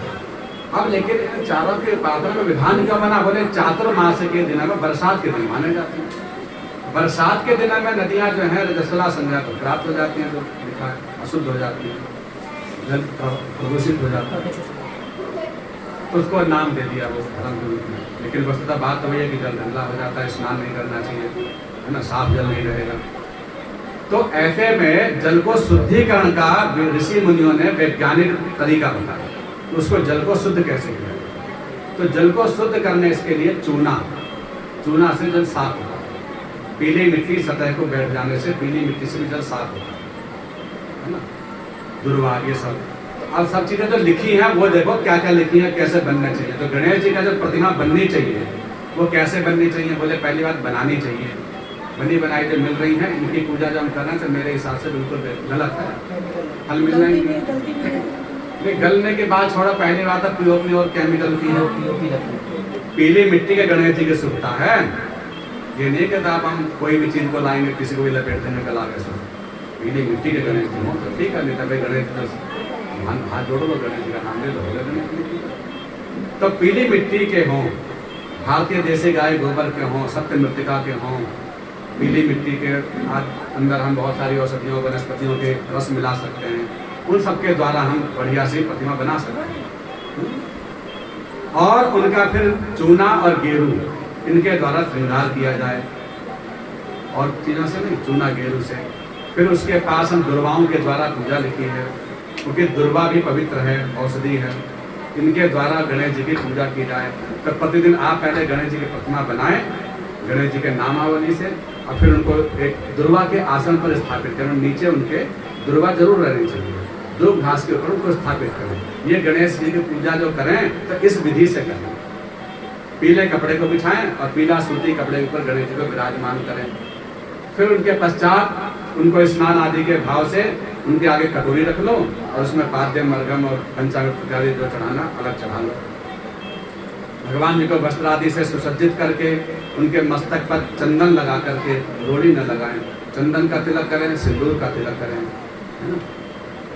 अब लेकिन इन 4 के उपासना में विधान क्यों बना? बोले चातुर्मास के दिन में, बरसात के दिन माने जाते हैं। बरसात के दिन में नदियां जो है रजस्वला संज्ञा को प्राप्त हो जाती हैं, तो लिखा है अशुद्ध हो जाती है, जल प्रदूषित हो जाता है, तो उसको नाम दे दिया वो धर्म के रूप में। लेकिन वस्तुतः बात तो वही है कि जल गंदा हो जाता है, स्नान नहीं करना चाहिए, है ना, साफ जल नहीं रहेगा। तो ऐसे में जल को शुद्धिकरण का ऋषि मुनियों ने वैज्ञानिक तरीका बताया। तो उसको जल को शुद्ध कैसे किया? तो जल को शुद्ध करने इसके लिए चूना से जल साफ होता है। पीली मिट्टी सतह को बैठ जाने से पीली मिट्टी से भी जल साफ होता है ना, दुर्वा ये सब। अब सब चीजें जो लिखी हैं वो देखो क्या क्या लिखी है, कैसे बनना चाहिए। तो गणेश जी का जो प्रतिमा बननी चाहिए वो कैसे बननी चाहिए? बोले पहली बात बनानी चाहिए, बनी बनाई जो मिल रही हैं, इनकी पूजा जो हम कर रहे हैं तो मेरे हिसाब से बिल्कुल गलत है। फल मिल रहे हैं, गलने के बाद छोड़ा, पहली बात है पीओपी और केमिकल की है, पीली मिट्टी के गणेश जी की शुभता है। ये नहीं कहता आप हम कोई भी चीज को लाएंगे किसी को भी लपेट देंगे गला के साथ, पीली मिट्टी के गणेश जी हो तो ठीक है, नहीं तो भाई गणेश जी हाथ जोड़ो, गणेश जी का नाम ले लो। तो पीली मिट्टी के हों, भारतीय देसी गाय गोबर के हों, सत्य मृतिका के हों, पीली मिट्टी के अंदर हम बहुत सारी औषधियों वनस्पतियों के रस मिला सकते हैं, उन सबके द्वारा हम बढ़िया सी प्रतिमा बना सकते हैं। और उनका फिर चूना और गेरू इनके द्वारा श्रृंगार किया जाए, और चीज़ों से नहीं, चूना गेरू से। फिर उसके पास हम दुर्वाओं के द्वारा पूजा लिखी है, क्योंकि दुर्वा भी पवित्र है, औषधि है, इनके द्वारा गणेश जी की पूजा की जाए। तो प्रतिदिन आप पहले गणेश जी की प्रतिमा बनाएं गणेश जी के नामावली से, और फिर उनको एक दुर्वा के आसन पर स्थापित करें, नीचे उनके दुर्वा जरूर रहनी चाहिए, दुर्व घास के ऊपर उनको स्थापित करें। ये गणेश जी की पूजा जो करें तो इस विधि से करें, पीले कपड़े को बिछाएं और पीला सूती कपड़े के ऊपर गणेश जी को विराजमान करें। फिर उनके पश्चात उनको स्नान आदि के भाव से उनके आगे कटोरी रख लो, और उसमें पाद्य मरगम और पंचामृत इत्यादि जो चढ़ाना अलग चढ़ा लो, भगवान जी को वस्त्र आदि से सुसज्जित करके उनके मस्तक पर चंदन लगा करके, रोड़ी न लगाएं, चंदन का तिलक करें, सिंदूर का तिलक करें, है ना।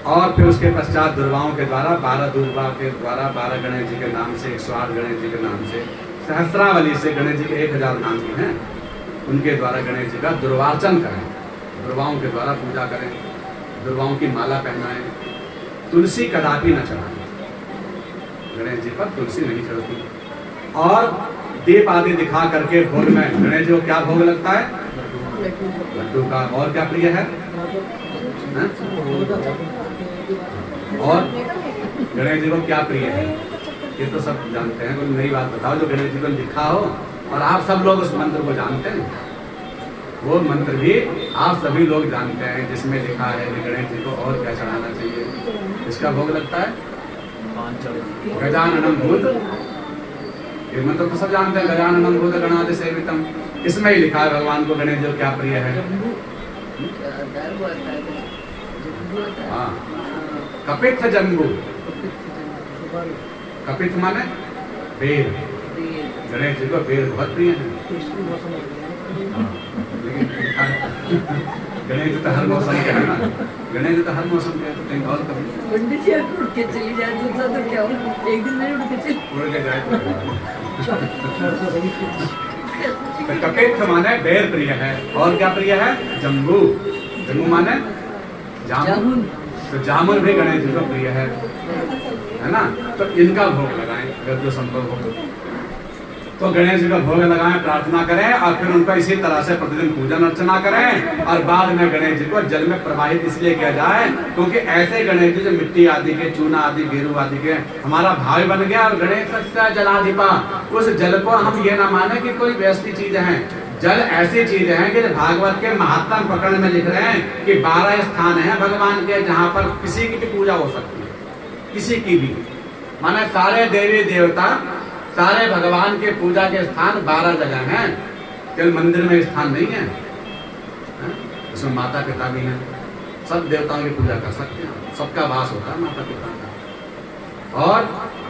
और फिर उसके पश्चात दुर्वाओं के द्वारा 12 दुर्वा के द्वारा 12 गणेश जी के नाम से, 108 गणेश जी के नाम से, सहस्रावली से गणेश जी के 1000 नाम की हैं, उनके द्वारा गणेश जी का दुर्वार्चन करें, दुर्वाओं के द्वारा पूजा करें, दुर्वाओं की माला पहनाएं, तुलसी कदापि न चढ़ाएं, गणेश जी पर तुलसी नहीं चढ़ती। और दीप आदि दिखा करके भोग में गणेश जी को क्या भोग लगता है? लड्डू का। और क्या प्रिय है? और गणेश जी को क्या प्रिय है? ये तो सब जानते हैं, कोई नई बात बताओ जो गणेश जी को लिखा हो और आप सब लोग उस मंत्र को जानते हैं। वो मंत्र भी आप सभी लोग जानते हैं जिसमें लिखा है कि गणेश जी को और क्या चढ़ाना चाहिए। इसका भोग लगता है गजाननम भूत, ये मंत्र तो सब जानते हैं, गजाननम भूत गणादि सेवितम। इसमें ही लिखा है भगवान को गणेश जी को क्या प्रिय है। हाँ, कपित्थ जम्बू, कपित्थ माने बेर, गणेश जी को बेर बहुत प्रिय है। गणेश जी तो हर मौसम के है ना, गणेश जी तो हर मौसम के है, तो कहीं और कभी पंडित जी उठ के चली जाए दूसरा तो क्या हो, एक दिन नहीं उठ के चली उड़ के जाए तो कपित्थ माने बेर प्रिय है। और क्या प्रिय है? जम्बू, जम्बू माने जामुन, तो जामुन भी गणेश जी को प्रिय है ना। तो इनका भोग लगाएं अगर जो संभव हो तो गणेश जी का भोग लगाएं, प्रार्थना करें और फिर उनका इसी तरह से प्रतिदिन पूजन अर्चना करें। और बाद में गणेश जी को जल में प्रवाहित इसलिए किया जाए क्योंकि ऐसे गणेश जी जो मिट्टी आदि के, चूना आदि, गेरू आदि के हमारा भाव बन गया और गणेश जलाधिपा, उस जल को हम ये ना माने कि कोई व्यस्ती चीज है। जल ऐसी चीज है कि भागवत के महात्म प्रकरण में लिख रहे हैं कि 12 स्थान है भगवान के जहाँ पर किसी की भी पूजा हो सकती है, किसी की भी, माने सारे देवी देवता, सारे भगवान के पूजा के स्थान 12 जगह हैं, केवल मंदिर में स्थान नहीं है। उसमें माता पिता भी हैं, सब देवताओं की पूजा कर सकते हैं, सबका वास होता है माता पिता का। और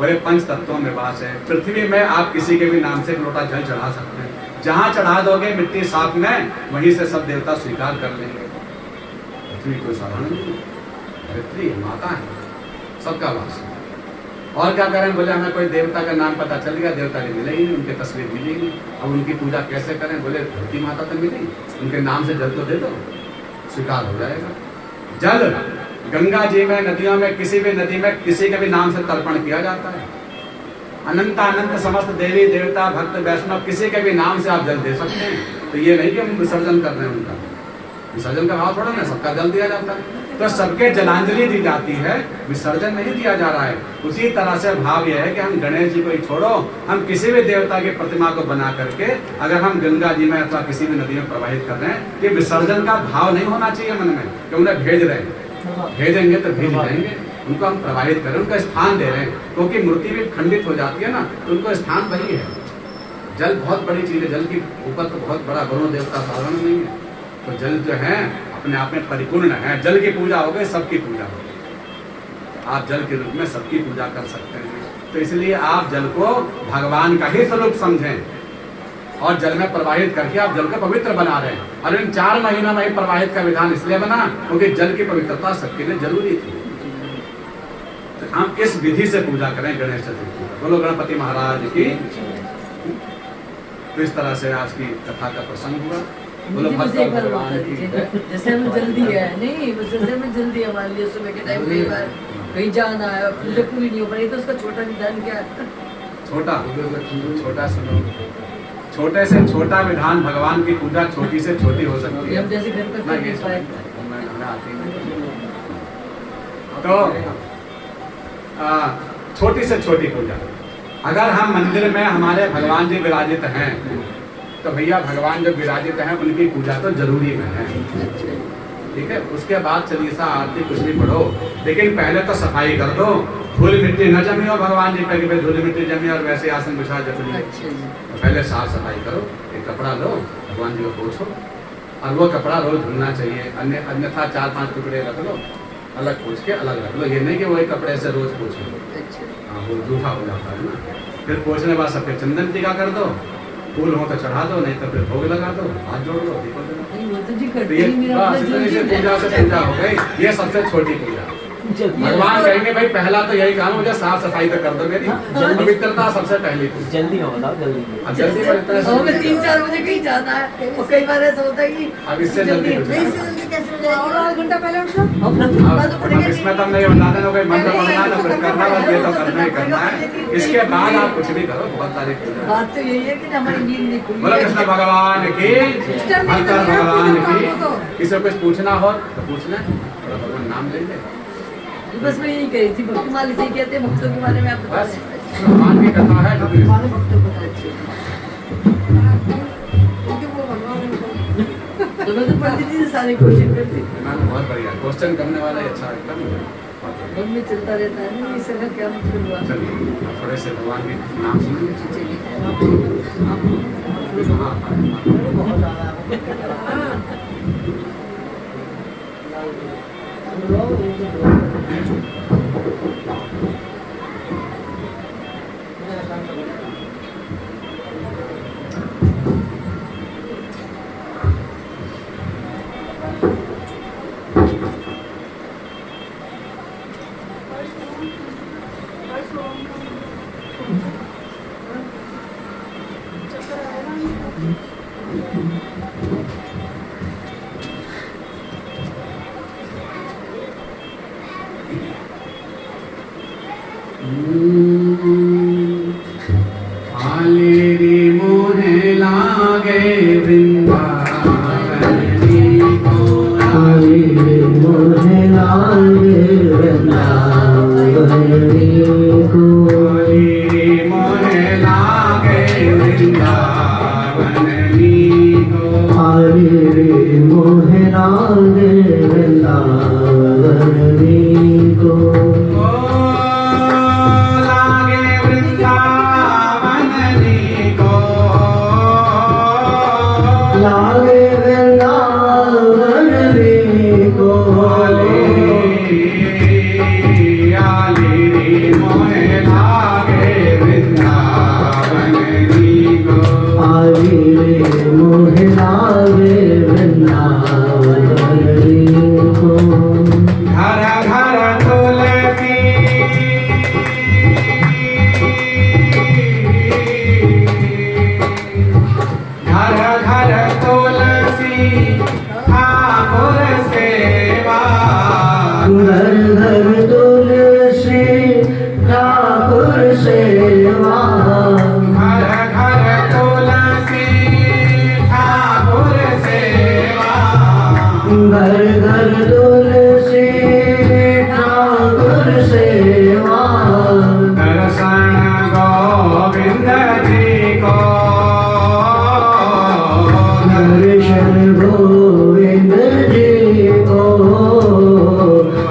बड़े पंच तत्वों में वास है। पृथ्वी में आप किसी के भी नाम से एक लोटा जल चढ़ा सकते हैं, जहां चढ़ा दोगे मिट्टी साफ में, वहीं से सब देवता स्वीकार कर लेंगे। पृथ्वी कोई साधारण नहीं, पृथ्वी माता है, सबका वास है। और क्या करें? बोले हमें कोई देवता का नाम पता चल गया, देवता की मिले ही नहीं, उनकी तस्वीर मिली नहीं, अब उनकी पूजा कैसे करें? बोले धरती माता तो मिली, उनके नाम से जल तो दे दो, स्वीकार हो जाएगा। जल गंगा जी में, नदियों में, किसी भी नदी में किसी के भी नाम से तर्पण किया जाता है। अनंत अनंत समस्त देवी देवता भक्त वैष्णव किसी के भी नाम से आप जल दे सकते हैं। तो ये नहीं कि हम विसर्जन कर रहे हैं उनका, विसर्जन का भाव थोड़ा ना, सबका जल दिया जाता है, तो सबके जलांजलि दी जाती है, विसर्जन नहीं दिया जा रहा है। उसी तरह से भाव यह है कि हम गणेश जी को ही छोड़ो, हम किसी भी देवता की प्रतिमा को बना करके अगर हम गंगा जी में अथवा किसी भी नदी में प्रवाहित कर रहे हैं, कि विसर्जन का भाव नहीं होना चाहिए मन में कि उन्हें भेज रहे हैं, भेजेंगे तो भेज जाएंगे, उनको हम प्रवाहित करें, उनका स्थान दे रहे हैं, क्योंकि मूर्ति भी खंडित हो जाती है ना, तो उनको स्थान वही है। जल बहुत बड़ी चीज है, जल के ऊपर तो बहुत बड़ा वरुण देवता साधारण नहीं है, तो जल जो है अपने आप में परिपूर्ण है। जल की पूजा हो गई, सबकी पूजा हो गई, आप जल के रूप में सबकी पूजा कर सकते हैं। तो इसलिए आप जल को भगवान का ही स्वरूप समझें और जल में प्रवाहित करके आप जल को पवित्र बना रहे हैं। और इन 4 महीनों में ही प्रवाहित का विधान इसलिए बना क्योंकि जल की पवित्रता सबके लिए जरूरी थी। तो हम इस विधि से पूजा करें गणेश चतुर्थी। बोलो गणपति महाराज की। तो इस तरह से आज की कथा का प्रसंग हुआ। बोलो भगवान की। जैसे हमें जल्दी है, नहीं जैसे हमें जल्दी है, मान लिया सुबह के टाइम कई बार कहीं जाना है, पूजा पूरी नहीं हो पाई, तो उसका छोटा विधान क्या है? छोटा सुनो, छोटे से छोटा विधान भगवान की पूजा छोटी से छोटी हो सकती है। हम जैसे घर पर कर पाए तो छोटी से छोटी पूजा। अगर हम मंदिर में हमारे भगवान जी विराजित हैं तो भैया भगवान जो विराजित हैं उनकी पूजा तो जरूरी में है, ठीक है। उसके बाद चालीसा आरती कुछ भी पढ़ो, लेकिन पहले तो सफाई कर दो, धूल मिट्टी न जमी हो भगवान जी पे, धूल मिट्टी जमी और वैसे आसन बिछा जप लिए। तो पहले साफ सफाई करो, एक कपड़ा लो, भगवान जी को पोछो, और वो कपड़ा रोज धुलना चाहिए, अन्यथा 4-5 टुकड़े रख लो, अलग पोछ के अलग रख लो। ये नहीं कि वही कपड़े से रोज पोछो, हाँ वो जूठा हो जाता है ना। फिर पहुंचने बाद सब पे चंदन टीका कर दो, फूल हो तो चढ़ा दो, नहीं तो फिर भोग लगा दो, हाथ जोड़ दो, दीपक जला दो। नहीं वो तो जी तो करते ये ही मेरा बस अपना इतनी जो से जी पूजा से पूजा हो गई। ये सबसे छोटी पूजा। भगवान कहेंगे भाई पहला तो यही काम, मुझे साफ सफाई तो कर दो मेरी, पवित्रता सबसे पहली पूजा। जल्दी हो बताओ जल्दी। अब जल्दी पर इतना और मैं 3-4 बजे कहीं जाना है और कई बार ऐसा होता है कि अब इससे जल्दी कुछ नहीं, नहीं। इससे जल्दी कैसे हो जाएगा? और आधा घंटा पहले उठना। अब इसमें तुम नहीं बता देना कोई मंत्र पढ़ना ना कुछ करना, बस ये तो करना ही करना है। इसके बाद आप कुछ भी करो, बहुत सारी पूजा। बात तो यही है कि हमारी नींद नहीं खुली बोलो है। कृष्ण भगवान की, शंकर भगवान की। किसी को कुछ पूछना हो तो पूछना, भगवान नाम ले ले। बस मैं यही कही थी, भक्ति माली से कहते हैं भक्तों के बारे में आप बता बस दें। भगवान की कथा है तो फिर- हमारे भक्तों को तो अच्छी है। क्योंकि वो भगवान है। तो मैं तो पंडित जी से सारे क्वेश्चन करती मैम बहुत बढ़िया क्वेश्चन करने वाला ही अच्छा एकदम बहुत बढ़िया। मन में चलता रहता है ना, इसका क्या मतलब हुआ। चलिए अब थोड़े से भगवान के नाम सुनेंगे। चलिए हाँ, हाँ, आले रे मोहे लागे वृंदावन को, आले रे मोहे लागे वृंदावन को, आले रे मोहे लागे वृंदावन को, आले रे मोहे लागे वृंदावन को, ओ लागे वृंदावन को, लागे वृंदावन को, आले आले रे मोहे लागे वृंदावन को। आले रे मोहे लागे वृंदावन को, घर घर तुलसी घर घर तुलसी ठाकुर सेवा, घर घर तुलसी ठाकुर सेवा, घर घर तुलसी ठाकुर सेवा, घर घर तुलसी ठाकुर सेवा, दर्शन गोविंद जी को, दर्शन गोविंद जी को,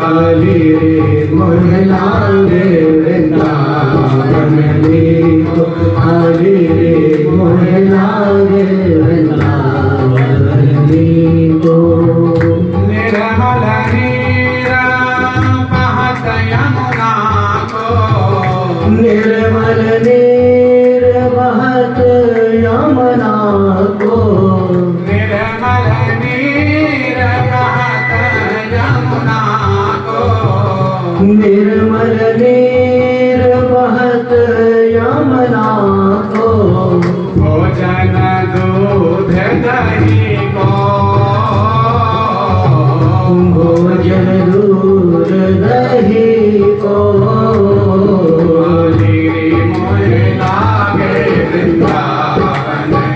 आले रे मोहे लागे वृंदावन को, आले रे मोहे लागे वृंदावन को, निर्मल नीर बहत यमुना को, निर्मल नीर बहत यमुना को, निर्मल नीर बहत यमुना को, निर्मल नीर बहत यमुना को, भोजन दूध दही को, भोजन दूध दही को, आले रे मोहे लागे वृंदावन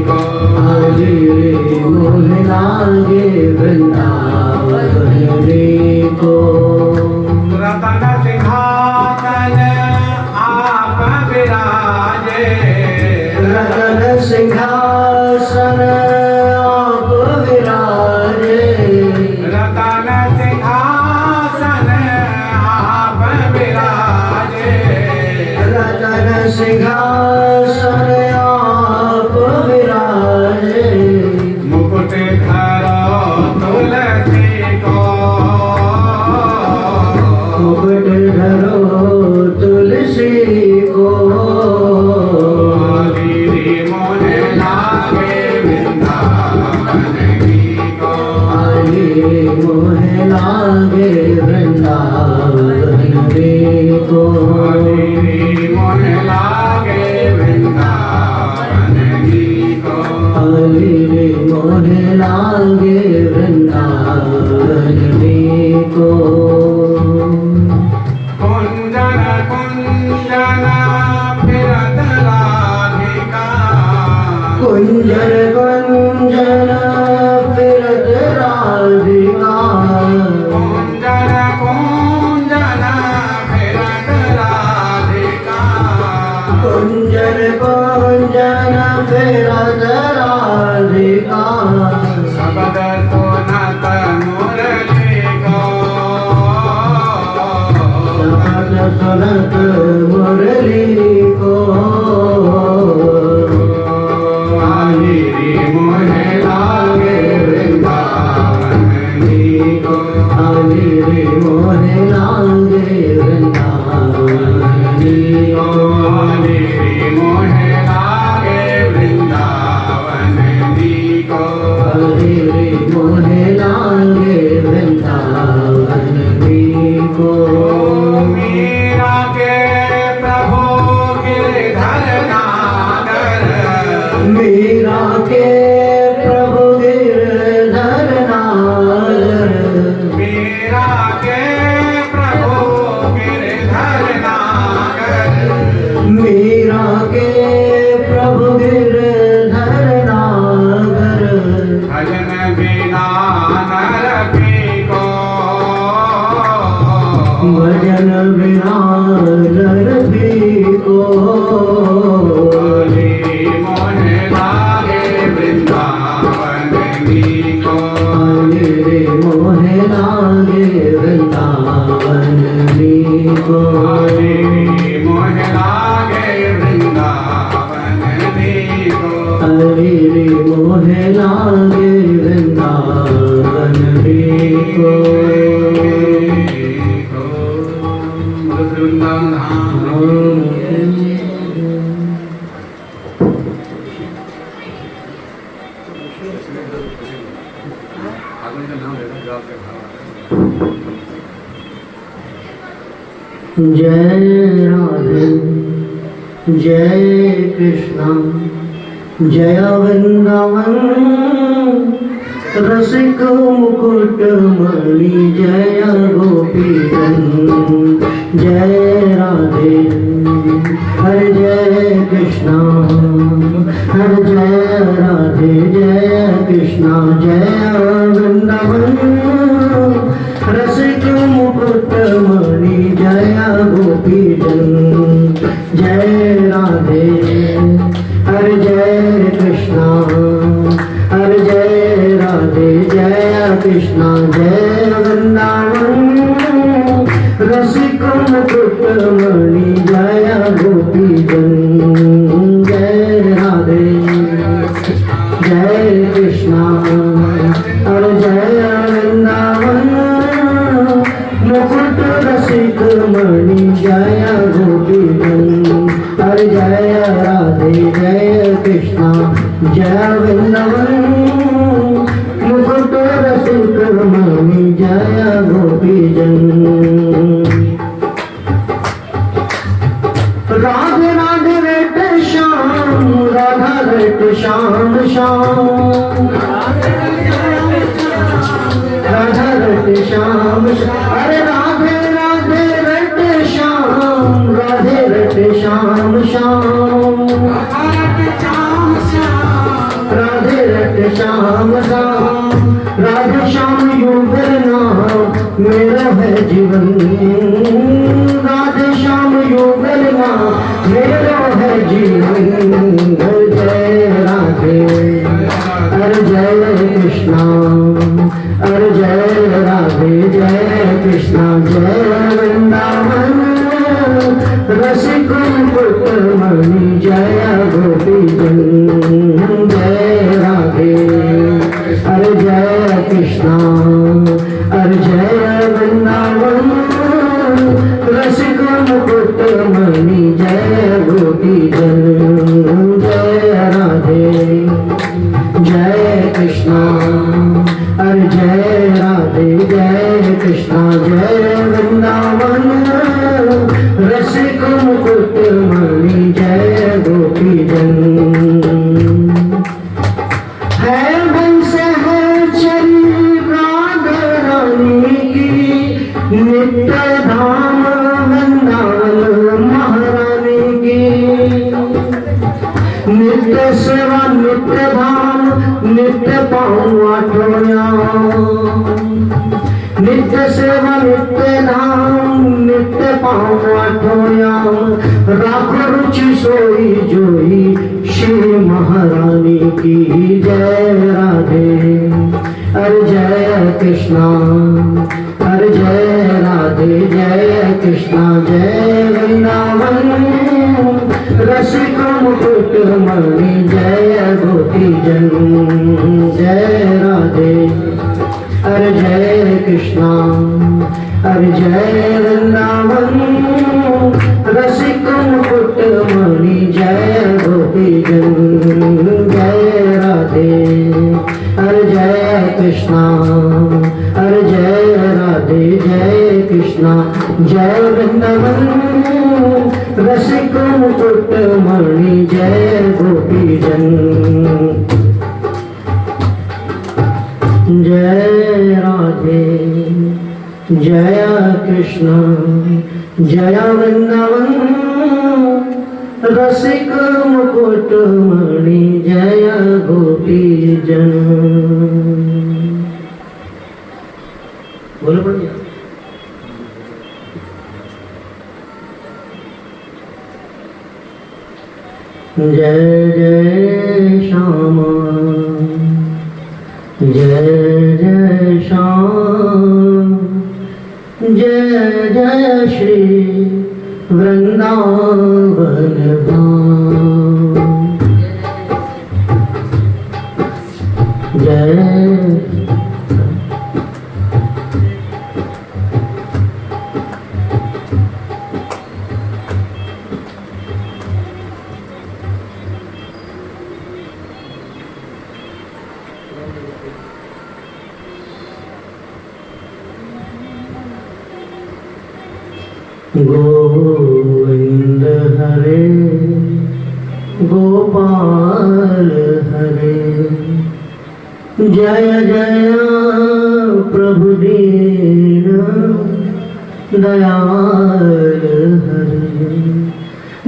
को, आले रे मोहे लागे वृंदावन को, रतन सिंहासन आप विराजे, रतन सिंहासन आप विराजे, रतन सिंहासन आप विराजे, रतन सिंहासन आप विराजे, मुकुट धरो तुलसी को, मुकुट धरो तुलसी को, लागे वृंदावन को। कुंजन कुंजन फिरत राधिका, कुंजन कुंजन फिरत राधिका, कुंजन कुंजन फिरत राधिका, कुंजन कुंजन फिरत राधिका। शब्द सुनत मुरली को, शब्द सुनत मुरली को। आहिरी मोहे लागे वृंदावन को, आहिरी मोहे लागे वृंदावन को। आहिरी मोहे लागे वृंदावन को, आहिरी मोहे लागे वृंदावन को। मीरा के प्रभु गिरधर नागर, मीरा के प्रभु गिरधर नागर, मीरा के प्रभु गिरधर नागर, मीरा के प्रभु गिरधर नागर। भजन बिना नर की को, भजन बिना नर भी को। आहिरी मोहे लागे वृंदावन को, आहिरी मोहे लागे वृंदावन को। आहिरी मोहे लागे वृंदावन को, आहिरी मोहे लागे वृंदावन को। वृंदावन धाम। आदमी का नाम लेकर जाओ के भाव। जय राधे जय कृष्णा जय वृंदावन रसिक मुकुट मणि जय गोपीजन। जय राधे हरे जय कृष्णा हरे जय राधे जय कृष्णा जय वृंदावन रसिक मुकुट मणि जय गोपीजन। जय राधे हरे जय कृष्णा हरे जय राधे जय कृष्णा जय वृंदावन रसिक मुकुट मणि जय गोपीजन। जय राधे जय कृष्णा हरे जय वृंदावन मुकुट रसिक मणि जय गोपीजन। हरे जय राधे जय कृष्णा जय वृंदावन मुकुट रसिक मणि जय गोपीजन। राधे राधे रट श्याम राधा रट श्याम श्याम राधा रट श्याम अरे राधे राधे रट श्याम राधे रट श्याम श्याम राधे रट श्याम श्याम राधे श्याम युगल नाम मेरा है जीवन। राधे श्याम युगल नाम मेरा है जीवन। जय राधे हरे जय कृष्णा हरे जय राधे जय कृष्णा जय वृंदावन रसिक मुकुट मणि जय गोपीजन। जय राधे हरे जय कृष्णा हरे जय वृंदावन रसिक मुकुट मणि जय गोपीजन। जय राधे जय कृष्णा हरे जय राधे जय कृष्णा जय वृंदावन रसिक मुकुट मणि जय गोपीजन। है वंश है नाम नित्य सेवा नित्य नाम नित्य पावठोयाम राखो रुचि सोई जोई श्री महारानी की जय राधे। हर जय कृष्णा हर जय राधे जय कृष्णा जय वृंदावन रसिक मुकुट मणि जय गोपी जन जय राधे। हर जय कृष्णा हर जय वृंदावन रसिक मुकुट मणि जय गोपी जन जय राधे। हर जय कृष्णा हर जय राधे जय कृष्णा जय वृंदावन रसिक मुकुट मणि जय गोपी जन जय राधे जय कृष्ण जय वृंदावन रसिक मुकुट मणि जय गोपी जन। बोलो बढ़िया। जय जय श्यामा जय जय श्याम जय जय श्री वृंदावन धाम जय गोविंद हरे गोपाल हरे जय जय प्रभु दीन दयाल हरे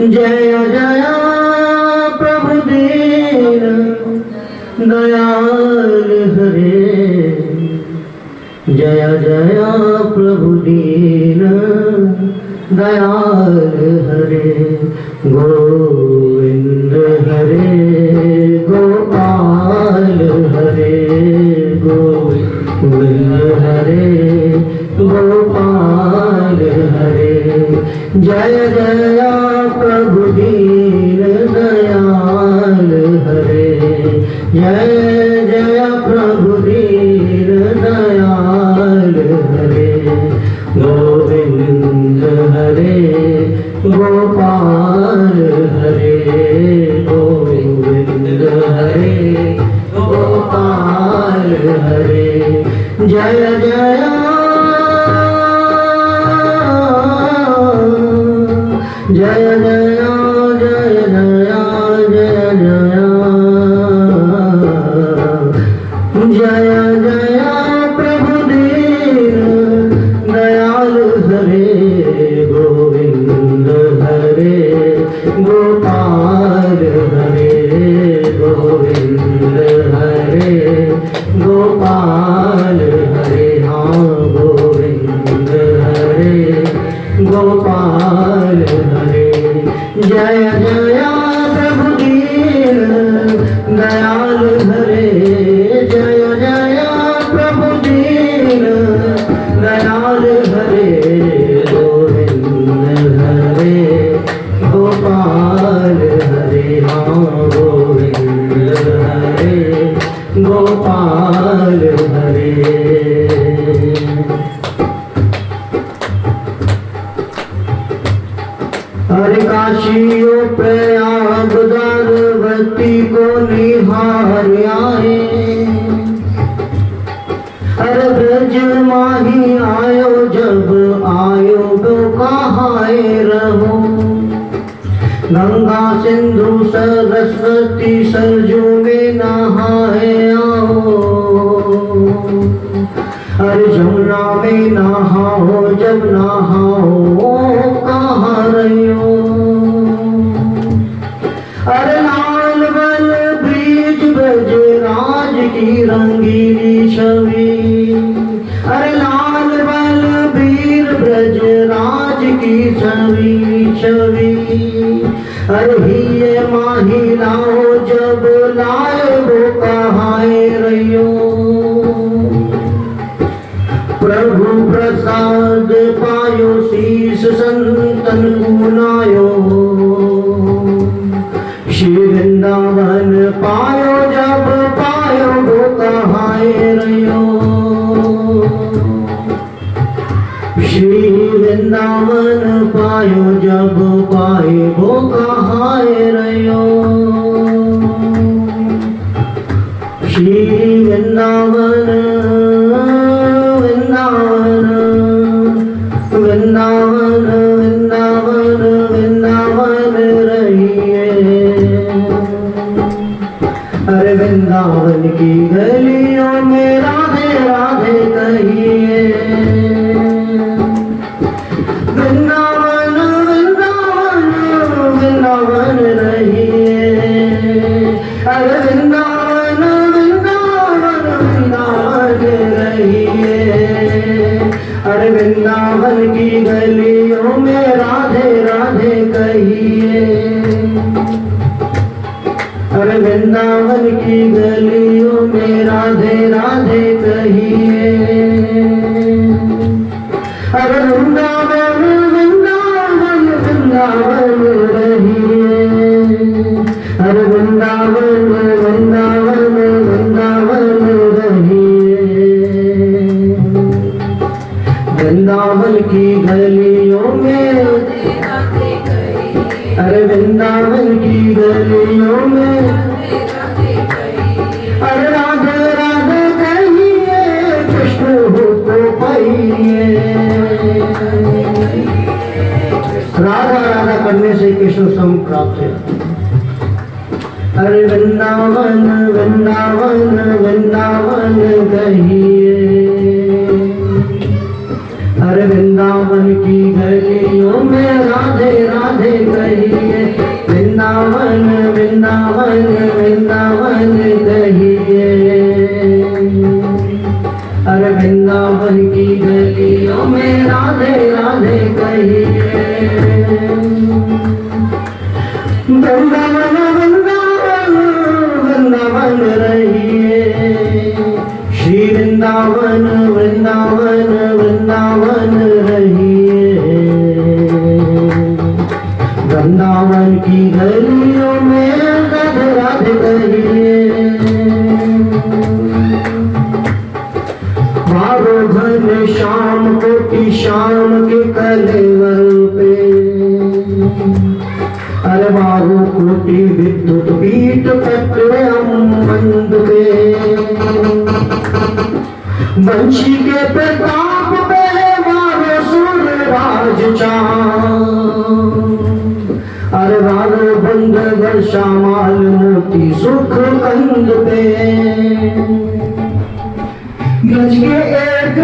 जय जय प्रभु दीन दयाल हरे जय जय प्रभु दीन दयाल हरे गोविंद हरे गोपाल हरे गोविंद हरे गोपाल हरे जय जय प्रभु दीन दयाल हरे जय जय प्रभु दीन दयाल हरे गोविंद हरे गोपाल हरे गोविंद हरे गोपाल हरे जय जय जय जय जय जय जय प्रभु दीन दयाल हरे गोविंद हरे गोपाल हरे गोविंद हरे गोपाल हरे हाँ गोविंद हरे गोपाल हरे जय जय प्रभु दीन दयाल हरे जय जय प्रभु दीन दयाल हरे गोविंद हरे गोपाल हरे हाँ गोविंद हरे गोपाल हरे। हरे काशियों प्रयाग द्वारवती को निहार आए हर ब्रज माही आयो जब आयो तो कहाँ रहो गंगा सिंधु सरस्वती सरजू में नहाए आओ हर जमुना में नहाओ जब नहाओ कहाँ रहो अरे लाल बल ब्रिज ब्रज राज की रंगीली छवि। अरे लाल बलबीर ब्रज राज की छवि छवि। अरे हिये माही लाओ जब लाए वो कहाए रहियो। प्रभु प्रसाद पायो शीस संतन कुनायो। श्री वृंदावन पायो जब पायो वो कहाए रहियो। श्री वृंदावन पायो जब पाए वो कहाए रहियो। श्री वृंदावन वृंदावन वृंदावन वृंदावन वृंदावन रहिए। अरे वृंदावन की गलियों में राधे राधे कहिए। वृंदावन वृंदावन वृंदावन रहिए। अरे वृंदावन वृंदावन वृंदावन रहिए। अरे वृंदावन की गलियों में राधे राधे कहिए। अरे वृंदावन की गलियों में राधे राधे कहिए। अरे वृंदावन वृंदावन वृंदावन रहिए। अरे वृंदावन वृंदावन वृंदावन रहिए। वृंदावन की गलियों में अरे वृंदावन की गलियों में अरे राधे राधे कहिए। कृष्ण हो तो पाइए। राधा राधा करने से कृष्ण सम प्राप्त है। अरे वृंदावन वृंदावन वृंदावन कहिए। अरे वृंदावन की गलियों में राधे राधे कहिए। वृंदावन वृंदावन वृंदावन कहिए। अरे वृंदावन की गलियों में राधे राधे कहिए। वृंदावन वृंदावन वृंदावन रहिए। श्री वृंदावन वृंदावन वृंदावन रहिए। वृंदावन की गलियों में राधे राधे कहिए। बारो घन श्याम कोटि श्याम के कलेवर पे। अरे बारो कोटि विद्युत पीठ पत्र अम्बंद पे। वंशी के प्रताप पे वारो सुर राज चाँद। अरे वारो बंदर श्यामाल मोती सुख कंद पे। गज के एक